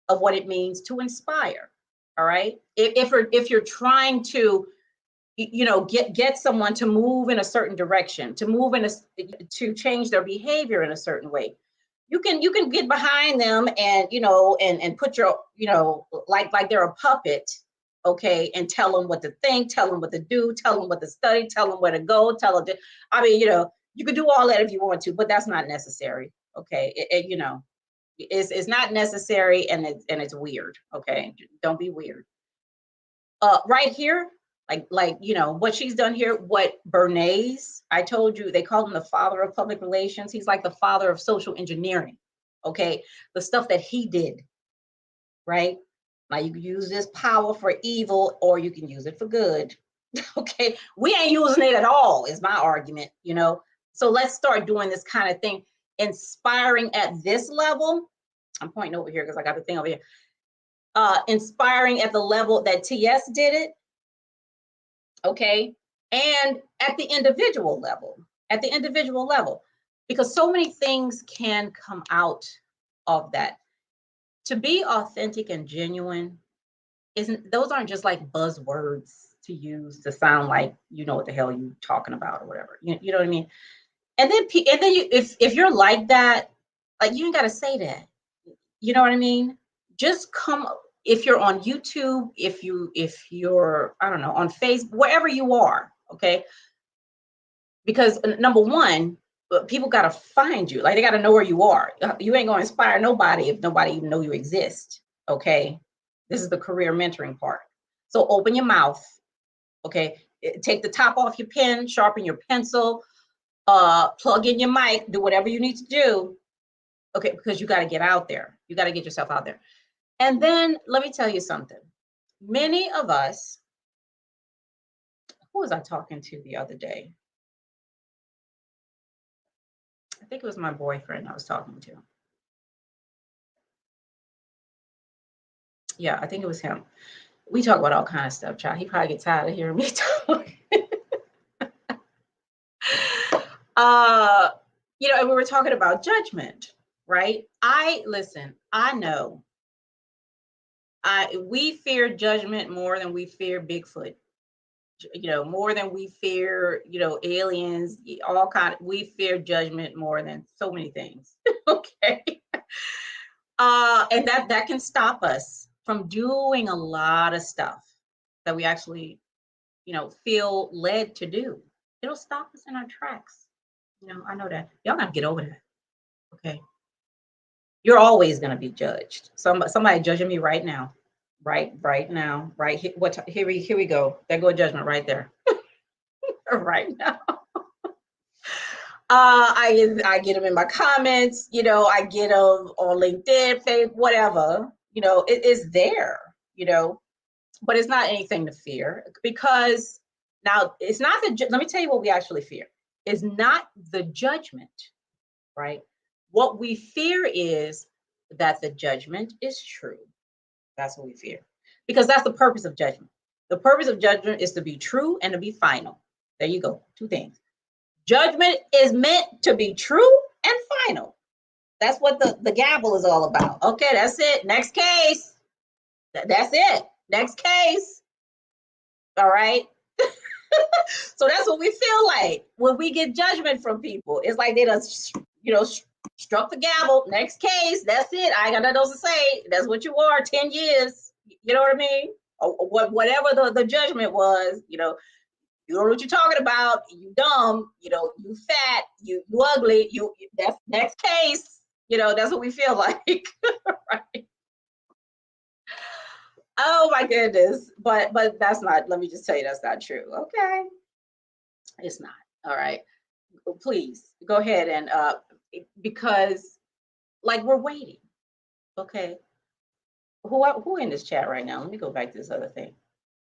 of what it means to inspire. All right. If you're trying to, get someone to move in a certain direction, to change their behavior in a certain way, you can get behind them and and put your like they're a puppet, okay, and tell them what to think, tell them what to do, tell them what to study, tell them where to go, tell them you could do all that if you want to, but that's not necessary. Okay. It's not necessary, and it's weird. Okay. Don't be weird. Right here, what she's done here, what Bernays, I told you, they call him the father of public relations. He's like the father of social engineering. Okay. The stuff that he did, right? Now you can use this power for evil, or you can use it for good. Okay. We ain't using it at all, is my argument, So let's start doing this kind of thing, inspiring at this level. I'm pointing over here because I got the thing over here. Inspiring at the level that TS did it. Okay. And at the individual level, because so many things can come out of that. To be authentic and genuine, those aren't just like buzzwords to use to sound like you know what the hell you're talking about or whatever. You know what I mean? And then if you're like that, like, you ain't got to say that. You know what I mean? Just come. If you're on YouTube, if you're, I don't know, on Facebook, wherever you are, okay? Because number one, people got to find you. Like, they got to know where you are. You ain't going to inspire nobody if nobody even know you exist, okay? This is the career mentoring part. So open your mouth, okay? Take the top off your pen, sharpen your pencil, plug in your mic, do whatever you need to do, okay? Because you got to get out there. You got to get yourself out there. And then let me tell you something. Many of us, who was I talking to the other day? I think it was my boyfriend I was talking to. Yeah, I think it was him. We talk about all kinds of stuff, child. He probably gets tired of hearing me talk. And we were talking about judgment, right? I know we fear judgment more than we fear Bigfoot, more than we fear, aliens, we fear judgment more than so many things. Okay. And that can stop us from doing a lot of stuff that we actually, feel led to do. It'll stop us in our tracks. I know that. Y'all gotta get over that. Okay. You're always gonna be judged. Somebody judging me right now. Right now. Right here. Here we go. There go judgment right there. Right now. I get them in my comments, I get them on LinkedIn, Facebook, whatever, it is there, but it's not anything to fear, because now it's not let me tell you what we actually fear. It's not the judgment, right? What we fear is that the judgment is true. That's what we fear, because that's the purpose of judgment. The purpose of judgment is to be true and to be final. There you go. Two things. Judgment is meant to be true and final. That's what the gavel is all about. Okay, that's it. Next case. That's it. Next case. All right. So that's what we feel like when we get judgment from people. It's like they just, struck the gavel. Next case. That's it. I ain't got nothing else to say. That's what you are. 10 years. You know what I mean? Or whatever the judgment was, you don't know what you're talking about, you dumb, you fat, you ugly, that's next case. That's what we feel like. Right? Oh my goodness. But that's not, let me just tell you, that's not true. Okay. It's not. All right. Please go ahead and because like we're waiting. Okay. Who in this chat right now? Let me go back to this other thing.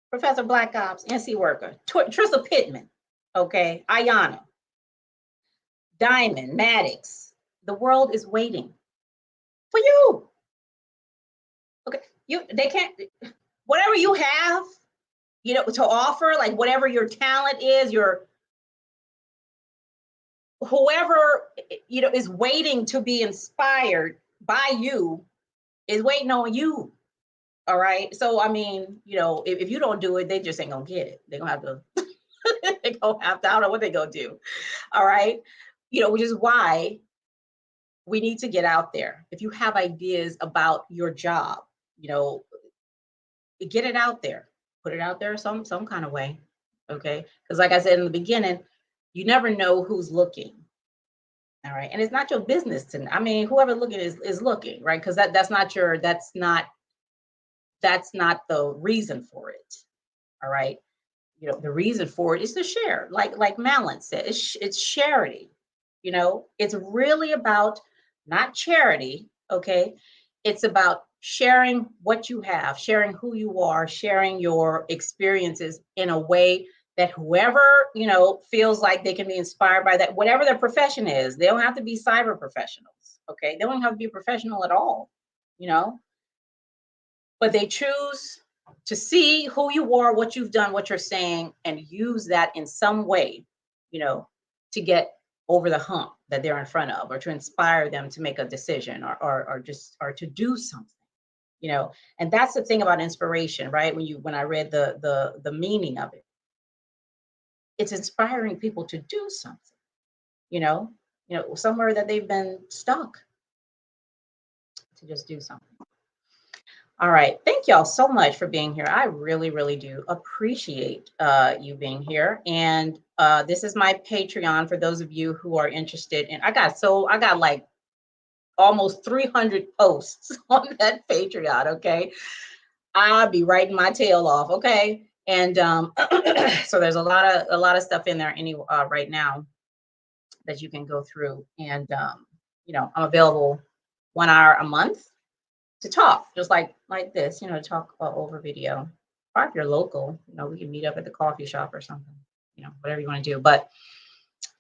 Professor Black Ops, NC Worker, Trissa Pittman, okay, Ayana, Diamond, Maddox. The world is waiting for you. Okay, they can't, whatever you have, to offer, like whatever your talent is, whoever, is waiting to be inspired by you is waiting on you. All right. So, I mean, if you don't do it, they just ain't gonna get it. They're gonna have to, I don't know what they're gonna do. All right. Which is why we need to get out there. If you have ideas about your job, get it out there, put it out there some kind of way. Okay. Because like I said in the beginning, you never know who's looking. All right. And it's not your business to, I mean, whoever looking is looking, right? Because that's not the reason for it. All right. The reason for it is to share, like Malin said, it's charity. It's really about not charity. Okay. It's about sharing what you have, sharing who you are, sharing your experiences in a way that whoever, feels like they can be inspired by that, whatever their profession is. They don't have to be cyber professionals. Okay. They don't have to be a professional at all, but they choose to see who you are, what you've done, what you're saying, and use that in some way, to get over the hump that they're in front of, or to inspire them to make a decision, or to do something, and that's the thing about inspiration, right? When I read the meaning of it, it's inspiring people to do something, somewhere that they've been stuck, to just do something. All right. Thank y'all so much for being here. I really, really do appreciate you being here. And this is my Patreon for those of you who are interested in. I got like almost 300 posts on that Patreon. Okay. I'll be writing my tail off. Okay. And so there's a lot of stuff in there right now that you can go through. And I'm available 1 hour a month to talk, just like this, talk over video. Or if you're local, we can meet up at the coffee shop or something, whatever you want to do. But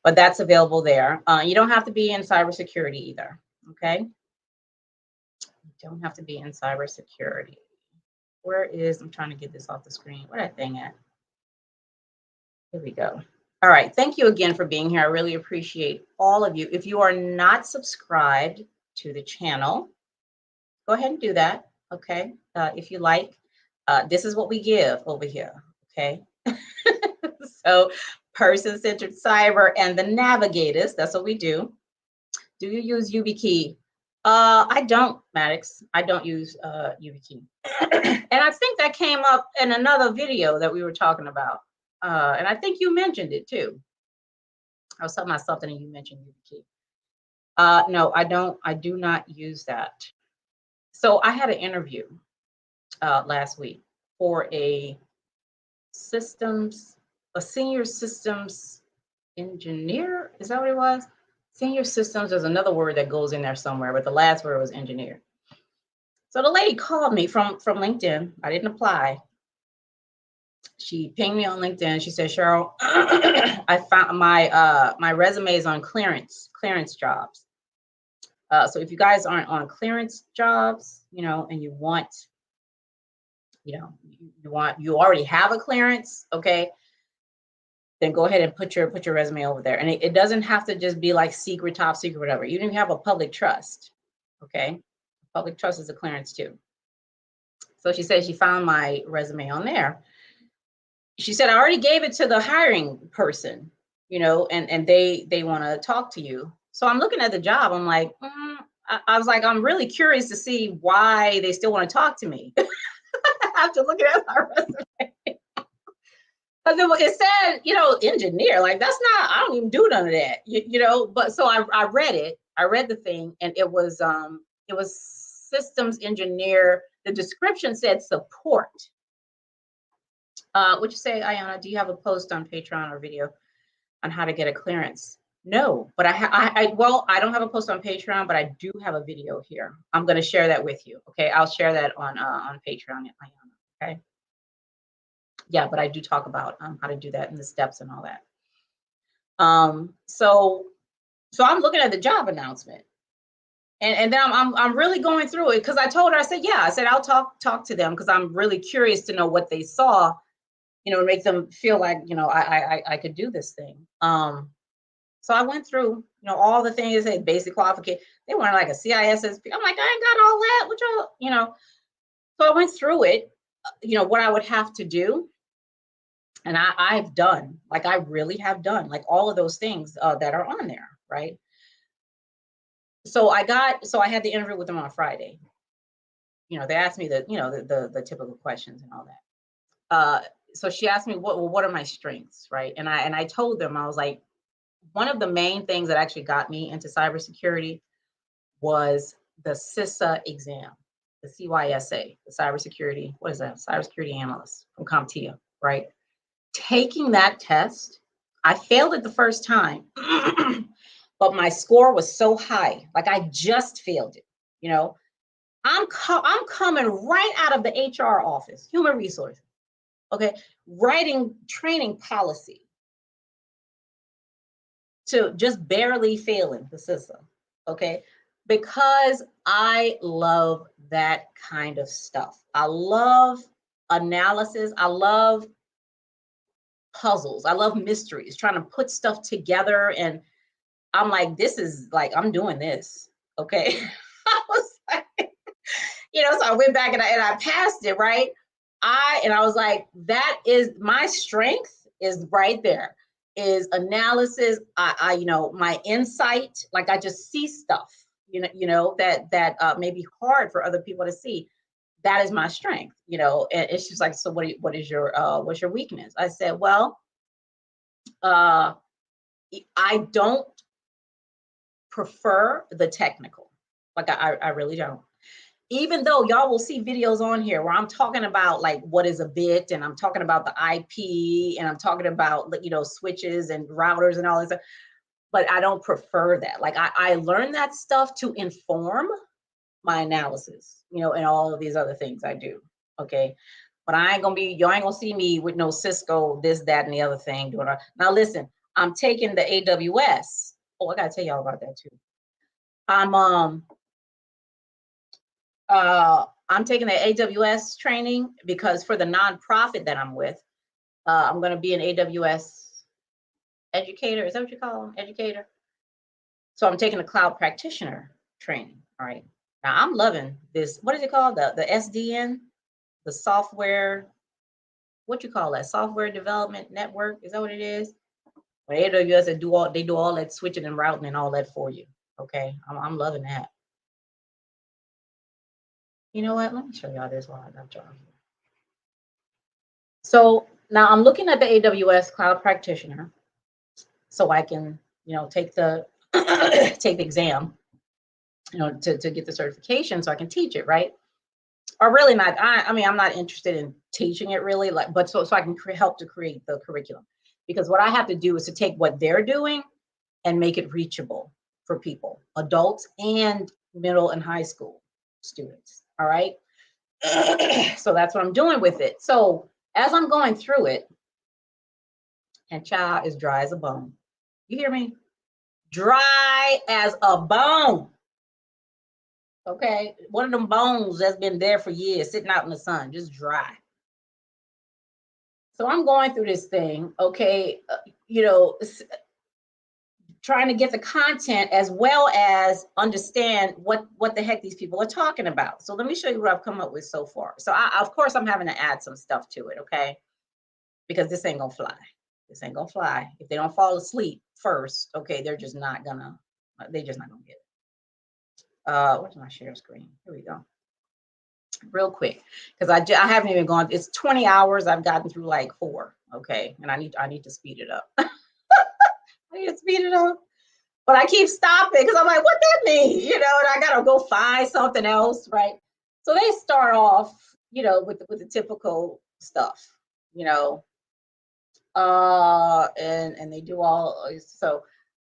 that's available there. You don't have to be in cybersecurity either. Okay. You don't have to be in cybersecurity. I'm trying to get this off the screen. Where that thing at? Here we go. All right. Thank you again for being here. I really appreciate all of you. If you are not subscribed to the channel, go ahead and do that. Okay. If you like, this is what we give over here. Okay. So person-centered cyber and the navigators, that's what we do. Do you use YubiKey? I don't, Maddox. I don't use YubiKey. And I think that came up in another video that we were talking about. And I think you mentioned it too. I was talking about something and you mentioned YubiKey. No, I don't. I do not use that. So I had an interview last week for a senior systems engineer. Is that what it was? Senior systems, there's another word that goes in there somewhere, but the last word was engineer. So the lady called me from LinkedIn. I didn't apply. She pinged me on LinkedIn. She said, Cheryl, I found my resume is on clearance jobs. So if you guys aren't on clearance jobs, and you want, you already have a clearance, okay, then go ahead and put your resume over there. And it doesn't have to just be like secret, top secret, whatever. Even if you have a public trust, okay, public trust is a clearance too. So she said she found my resume on there. She said, I already gave it to the hiring person, and they want to talk to you. So I'm looking at the job. I'm like, I was like, I'm really curious to see why they still want to talk to me after looking at my resume. Because it said, engineer, like that's not, I don't even do none of that, but so I read it, I read the thing, and it was systems engineer. The description said support. Would you say, Ayana, do you have a post on Patreon or video on how to get a clearance? No, but well, I don't have a post on Patreon, but I do have a video here. I'm going to share that with you. Okay, I'll share that on Patreon, Ayana. Okay. Yeah, but I do talk about how to do that and the steps and all that. So I'm looking at the job announcement, and then I'm really going through it because I told her, I said, yeah, I said I'll talk to them because I'm really curious to know what they saw, make them feel like I could do this thing. So I went through all the things they said, basic qualification. They wanted like a CISSP. I'm like, I ain't got all that, which So I went through it, what I would have to do. And I've done, like I really have done, like all of those things that are on there, right? So I had the interview with them on Friday. They asked me the typical questions and all that. So she asked me what are my strengths, right? And I told them, I was like, one of the main things that actually got me into cybersecurity was the CISA exam, the CYSA, the cybersecurity, what is that? Cybersecurity analyst from CompTIA, right? Taking that test, I failed it the first time, but my score was so high, like I just failed it. I'm coming right out of the HR office, human resources, okay, writing training policy to just barely failing the system, okay, because I love that kind of stuff. I love analysis. I love puzzles. I love mysteries, trying to put stuff together. And I'm like, this is like, I'm doing this. Okay. I was like, so I went back and I passed it, right? I was like, that is my strength, is right there, is analysis. My insight, like I just see stuff, that may be hard for other people to see. That is my strength, and it's just like, so what's your weakness? I said, well, I don't prefer the technical. Like I really don't. Even though y'all will see videos on here where I'm talking about like what is a bit, and I'm talking about the IP, and I'm talking about switches and routers and all this stuff, but I don't prefer that. Like I learned that stuff to inform my analysis, and all of these other things I do. Okay. But y'all ain't gonna see me with no Cisco, this, that, and the other thing doing it. Now listen, I'm taking the AWS. Oh, I gotta tell y'all about that too. I'm taking the AWS training because for the nonprofit that I'm with, I'm going to be an AWS educator. Is that what you call them? Educator. So I'm taking the cloud practitioner training. All right. Now I'm loving this. What is it called? The SDN, the software. What you call that? Software development network. Is that what it is? When AWS they do all that switching and routing and all that for you. Okay. I'm loving that. You know what? Let me show y'all this while I got y'all here. So now I'm looking at the AWS Cloud Practitioner, so I can, take the take the exam, to get the certification, so I can teach it, right? Or really not. I mean, I'm not interested in teaching it really, like, but so I can help to create the curriculum, because what I have to do is to take what they're doing and make it reachable for people, adults and middle and high school students. All right. So that's what I'm doing with it. So as I'm going through it, and child is dry as a bone. You hear me? Dry as a bone. Okay. One of them bones that's been there for years, sitting out in the sun, just dry. So I'm going through this thing, okay, trying to get the content as well as understand what the heck these people are talking about. So let me show you what I've come up with so far. So of course, I'm having to add some stuff to it, okay? Because this ain't gonna fly. This ain't gonna fly. If they don't fall asleep first, okay, they're just not gonna get it. Where's my share screen? Here we go. real quick, because I haven't even gone. It's 20 hours. I've gotten through like 4. Okay, and I need to speed it up. I need to speed it up. But I keep stopping because I'm like, what that mean? You know, and I gotta go find something else, right? So they start off, you know, with the typical stuff, you know, and they do all. So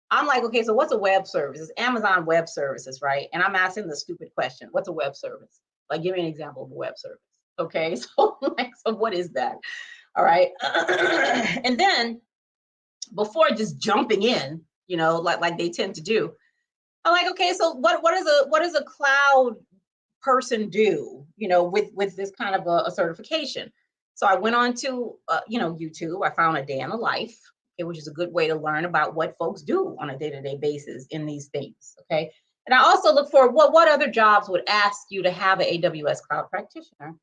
I'm like, okay, so what's a web service? It's Amazon Web Services, right? And I'm asking the stupid question, what's a web service? Like, give me an example of a web service. Okay, so like, so what is that? All right, and then before just jumping in, you know, like they tend to do, I'm like, okay, so what does a cloud person do, you know, with this kind of a certification? So I went on to you know, YouTube. I found a day in the life, okay, which is a good way to learn about what folks do on a day-to-day basis in these things. Okay. And I also look for what other jobs would ask you to have an AWS Cloud Practitioner,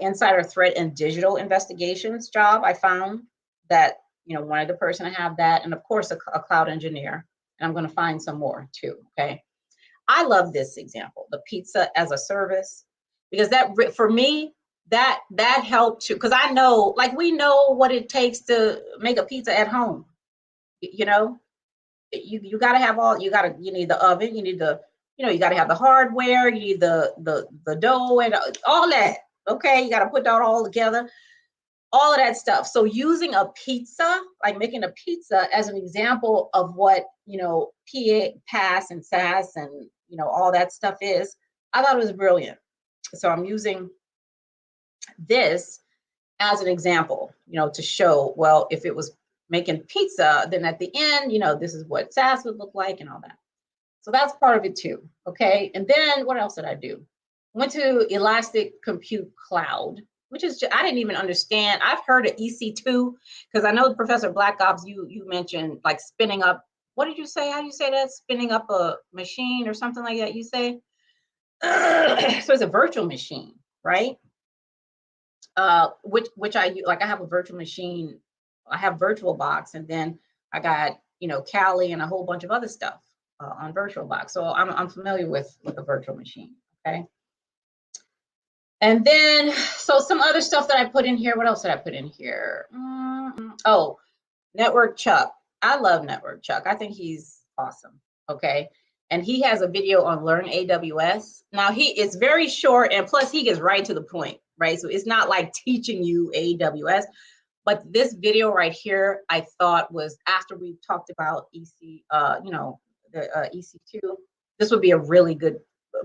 insider threat and digital investigations job. I found that, you know, wanted the person to have that, and of course a cloud engineer. And I'm going to find some more too. Okay. I love this example, the pizza as a service, because that for me, that helped too, because I know, like, we know what it takes to make a pizza at home. You know, you got to have all, you need the oven, you need the, you know, you got to have the hardware, you need the dough and all that. Okay, you got to put that all together, all of that stuff. So using a pizza, like making a pizza as an example of what, you know, PAS and SAS and, you know, all that stuff is, I thought it was brilliant. So I'm using this as an example, you know, to show, well, if it was making pizza, then at the end, you know, this is what SAS would look like and all that. So that's part of it too. Okay. And then what else did I do? Went to Elastic Compute Cloud, which is I didn't even understand. I've heard of EC2 because I know Professor Black Ops, you mentioned like spinning up. What did you say? How do you say that? Spinning up a machine or something like that, you say? So it's a virtual machine, right? Which I like. I have a virtual machine. I have VirtualBox, and then I got, you know, Kali and a whole bunch of other stuff on VirtualBox. So I'm familiar with a virtual machine. Okay. And then, so some other stuff that I put in here. What else did I put in here? Oh, Network Chuck. I love Network Chuck. I think he's awesome. Okay. And he has a video on Learn AWS. Now it's very short, and plus he gets right to the point, right? So it's not like teaching you AWS, but this video right here, I thought was, after we talked about you know, the EC2, this would be a really good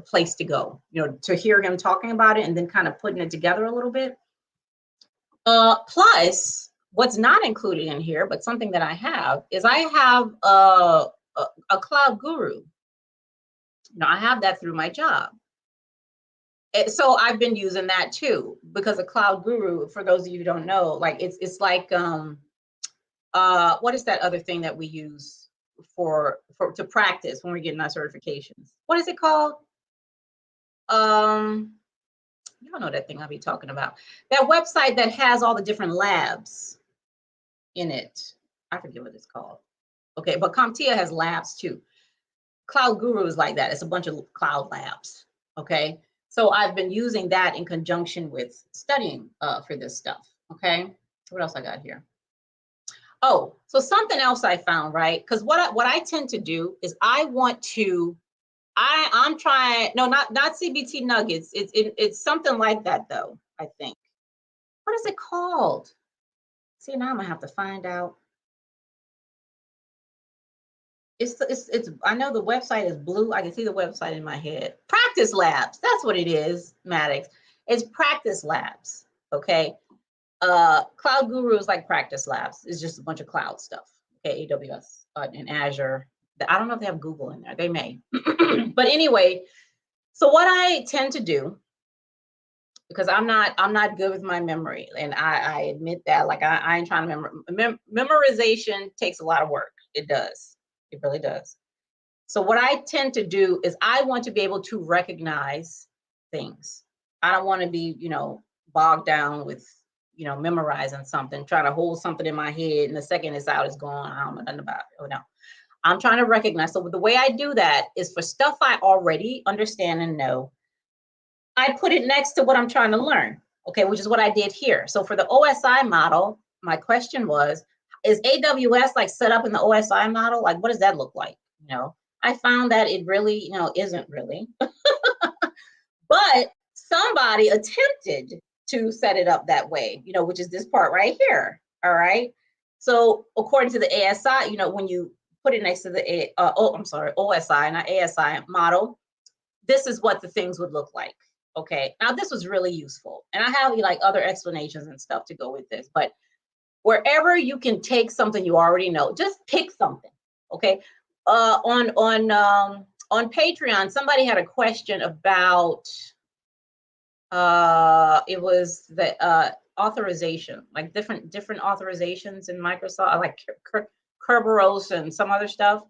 place to go, you know, to hear him talking about it and then kind of putting it together a little bit. Plus, what's not included in here, but something that I have, is I have a cloud guru. You know, I have that through my job. So I've been using that too, because a cloud guru, for those of you who don't know, like it's like what is that other thing that we use to practice when we're getting our certifications? What is it called? Y'all know that thing I'll be talking about. That website that has all the different labs in it. I forget what it's called. Okay, but CompTIA has labs too. Cloud Guru is like that. It's a bunch of cloud labs. Okay, so I've been using that in conjunction with studying for this stuff. Okay, what else I got here? Oh, so something else I found, right? Because what I tend to do is I want to, I'm trying, no, not CBT nuggets. It's something like that though, I think. What is it called? See, now I'm gonna have to find out. It's I know the website is blue. I can see the website in my head. Practice Labs. That's what it is, Maddox. It's Practice Labs. Okay. Cloud Guru is like Practice Labs. It's just a bunch of cloud stuff. Okay, AWS and Azure. I don't know if they have Google in there. They may. But anyway, so what I tend to do, because I'm not good with my memory, and I admit that, like I ain't trying to memorization takes a lot of work. It does. It really does. So what I tend to do is I want to be able to recognize things. I don't want to be, you know, bogged down with, you know, memorizing something, trying to hold something in my head, and the second it's out, it's gone. I don't know nothing about it. Oh no. I'm trying to recognize. So the way I do that is for stuff I already understand and know, I put it next to what I'm trying to learn, okay, which is what I did here. So for the OSI model, my question was, is AWS like set up in the OSI model? Like, what does that look like? You know, I found that it really, you know, isn't really. But somebody attempted to set it up that way, you know, which is this part right here. All right. So according to the ASI, you know, when you put it next to the OSI, not ASI model, this is what the things would look like. Okay. Now this was really useful. And I have like other explanations and stuff to go with this, but wherever you can take something you already know, just pick something. Okay. On Patreon, somebody had a question about it was the authorization, like different authorizations in Microsoft, like Kerberos and some other stuff.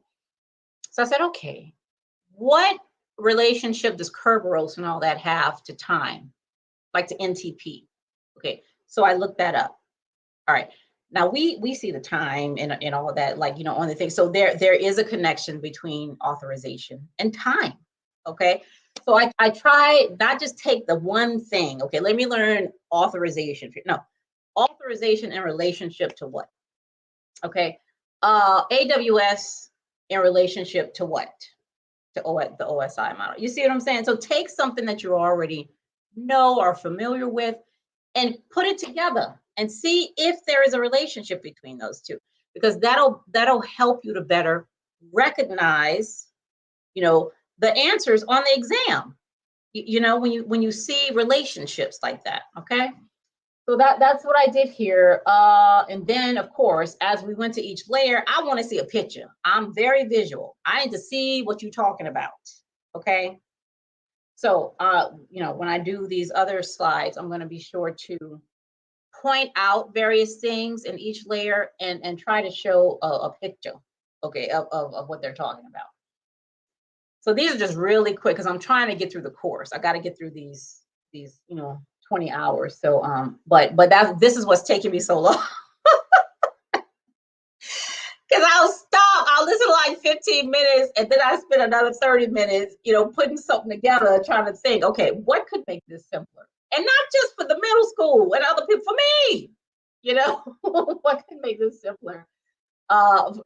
So I said, okay, what relationship does Kerberos and all that have to time, like to NTP? Okay, so I looked that up. All right. Now we see the time and all of that, like, you know, on the thing. So there is a connection between authorization and time. Okay. So I try not just take the one thing. Okay, let me learn authorization. No, authorization in relationship to what? Okay. AWS in relationship to what? To the OSI model. You see what I'm saying? So take something that you already know or familiar with and put it together and see if there is a relationship between those two, because that'll help you to better recognize, you know, the answers on the exam. You know, when you see relationships like that. Okay. So that's what I did here. And then of course, as we went to each layer, I want to see a picture. I'm very visual. I need to see what you're talking about. Okay. So, you know, when I do these other slides, I'm going to be sure to point out various things in each layer and try to show a picture, okay, of what they're talking about. So these are just really quick because I'm trying to get through the course. I got to get through these, you know, 20 hours. So, but this is what's taking me so long. Because I'll listen like 15 minutes and then I spend another 30 minutes, you know, putting something together, trying to think, okay, what could make this simpler? And not just for the middle school and other people, for me, you know, what could make this simpler,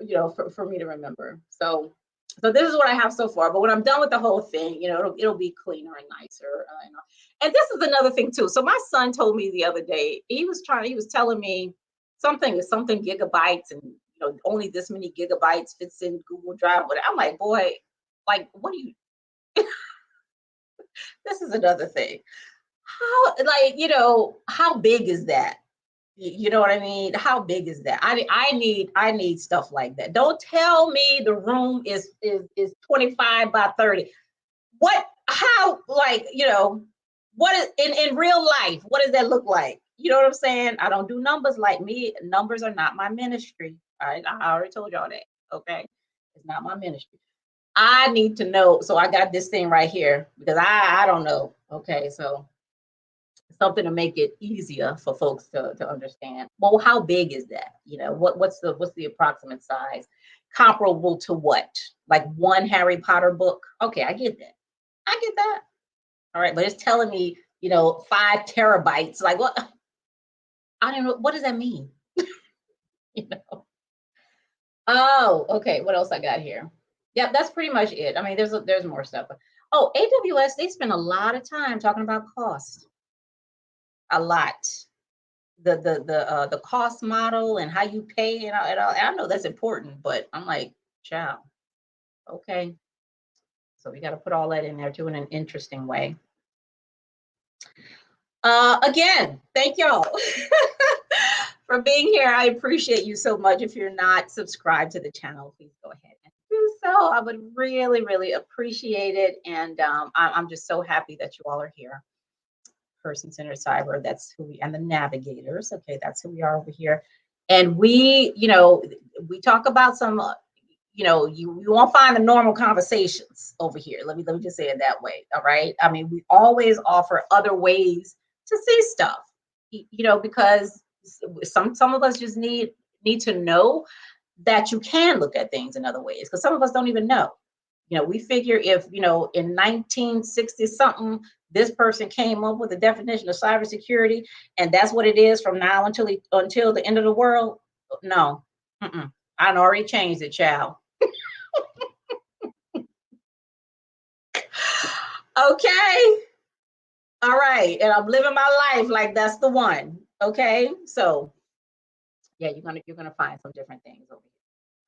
you know, for me to remember. So this is what I have so far. But when I'm done with the whole thing, you know, it'll be cleaner and nicer. And this is another thing too. So my son told me the other day, he was telling me something gigabytes and, you know, only this many gigabytes fits in Google Drive. But I'm like, boy, like, what do you, this is another thing. How, like, you know, how big is that? You know what I mean? How big is that? I need stuff like that. Don't tell me the room is 25 by 30. What, how, like, you know, what is in real life, what does that look like? You know what I'm saying? I don't do numbers like me. Numbers are not my ministry. All right. I already told y'all that. Okay. It's not my ministry. I need to know. So I got this thing right here because I don't know. Okay. So something to make it easier for folks to understand. Well, how big is that? You know, what's the approximate size? Comparable to what? Like one Harry Potter book? Okay, I get that. I get that. All right, but it's telling me, you know, 5 terabytes. Like what? I don't know. What does that mean? You know. Oh, okay. What else I got here? Yeah, that's pretty much it. I mean, there's more stuff. Oh, AWS, they spend a lot of time talking about cost. A lot. The cost model and how you pay and all. I know that's important, but I'm like, child, okay. So we got to put all that in there too in an interesting way. Again, thank y'all for being here. I appreciate you so much. If you're not subscribed to the channel, please go ahead and do so. I would really, really appreciate it. And I'm just so happy that you all are here. Person-centered cyber, that's who we, and the navigators, okay, that's who we are over here. And we, you know, we talk about some, you know, you won't find the normal conversations over here. Let me just say it that way. All right. I mean, we always offer other ways to see stuff, you know, because some of us just need to know that you can look at things in other ways, because some of us don't even know, You know, we figure if, you know, in 1960 something, this person came up with the definition of cybersecurity, and that's what it is from now until the end of the world. No, I'd already changed it, child. Okay. All right. And I'm living my life like that's the one. Okay. So yeah, you're gonna find some different things over here.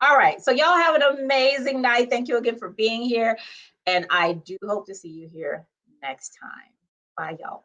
All right. So y'all have an amazing night. Thank you again for being here. And I do hope to see you here next time. Bye, y'all.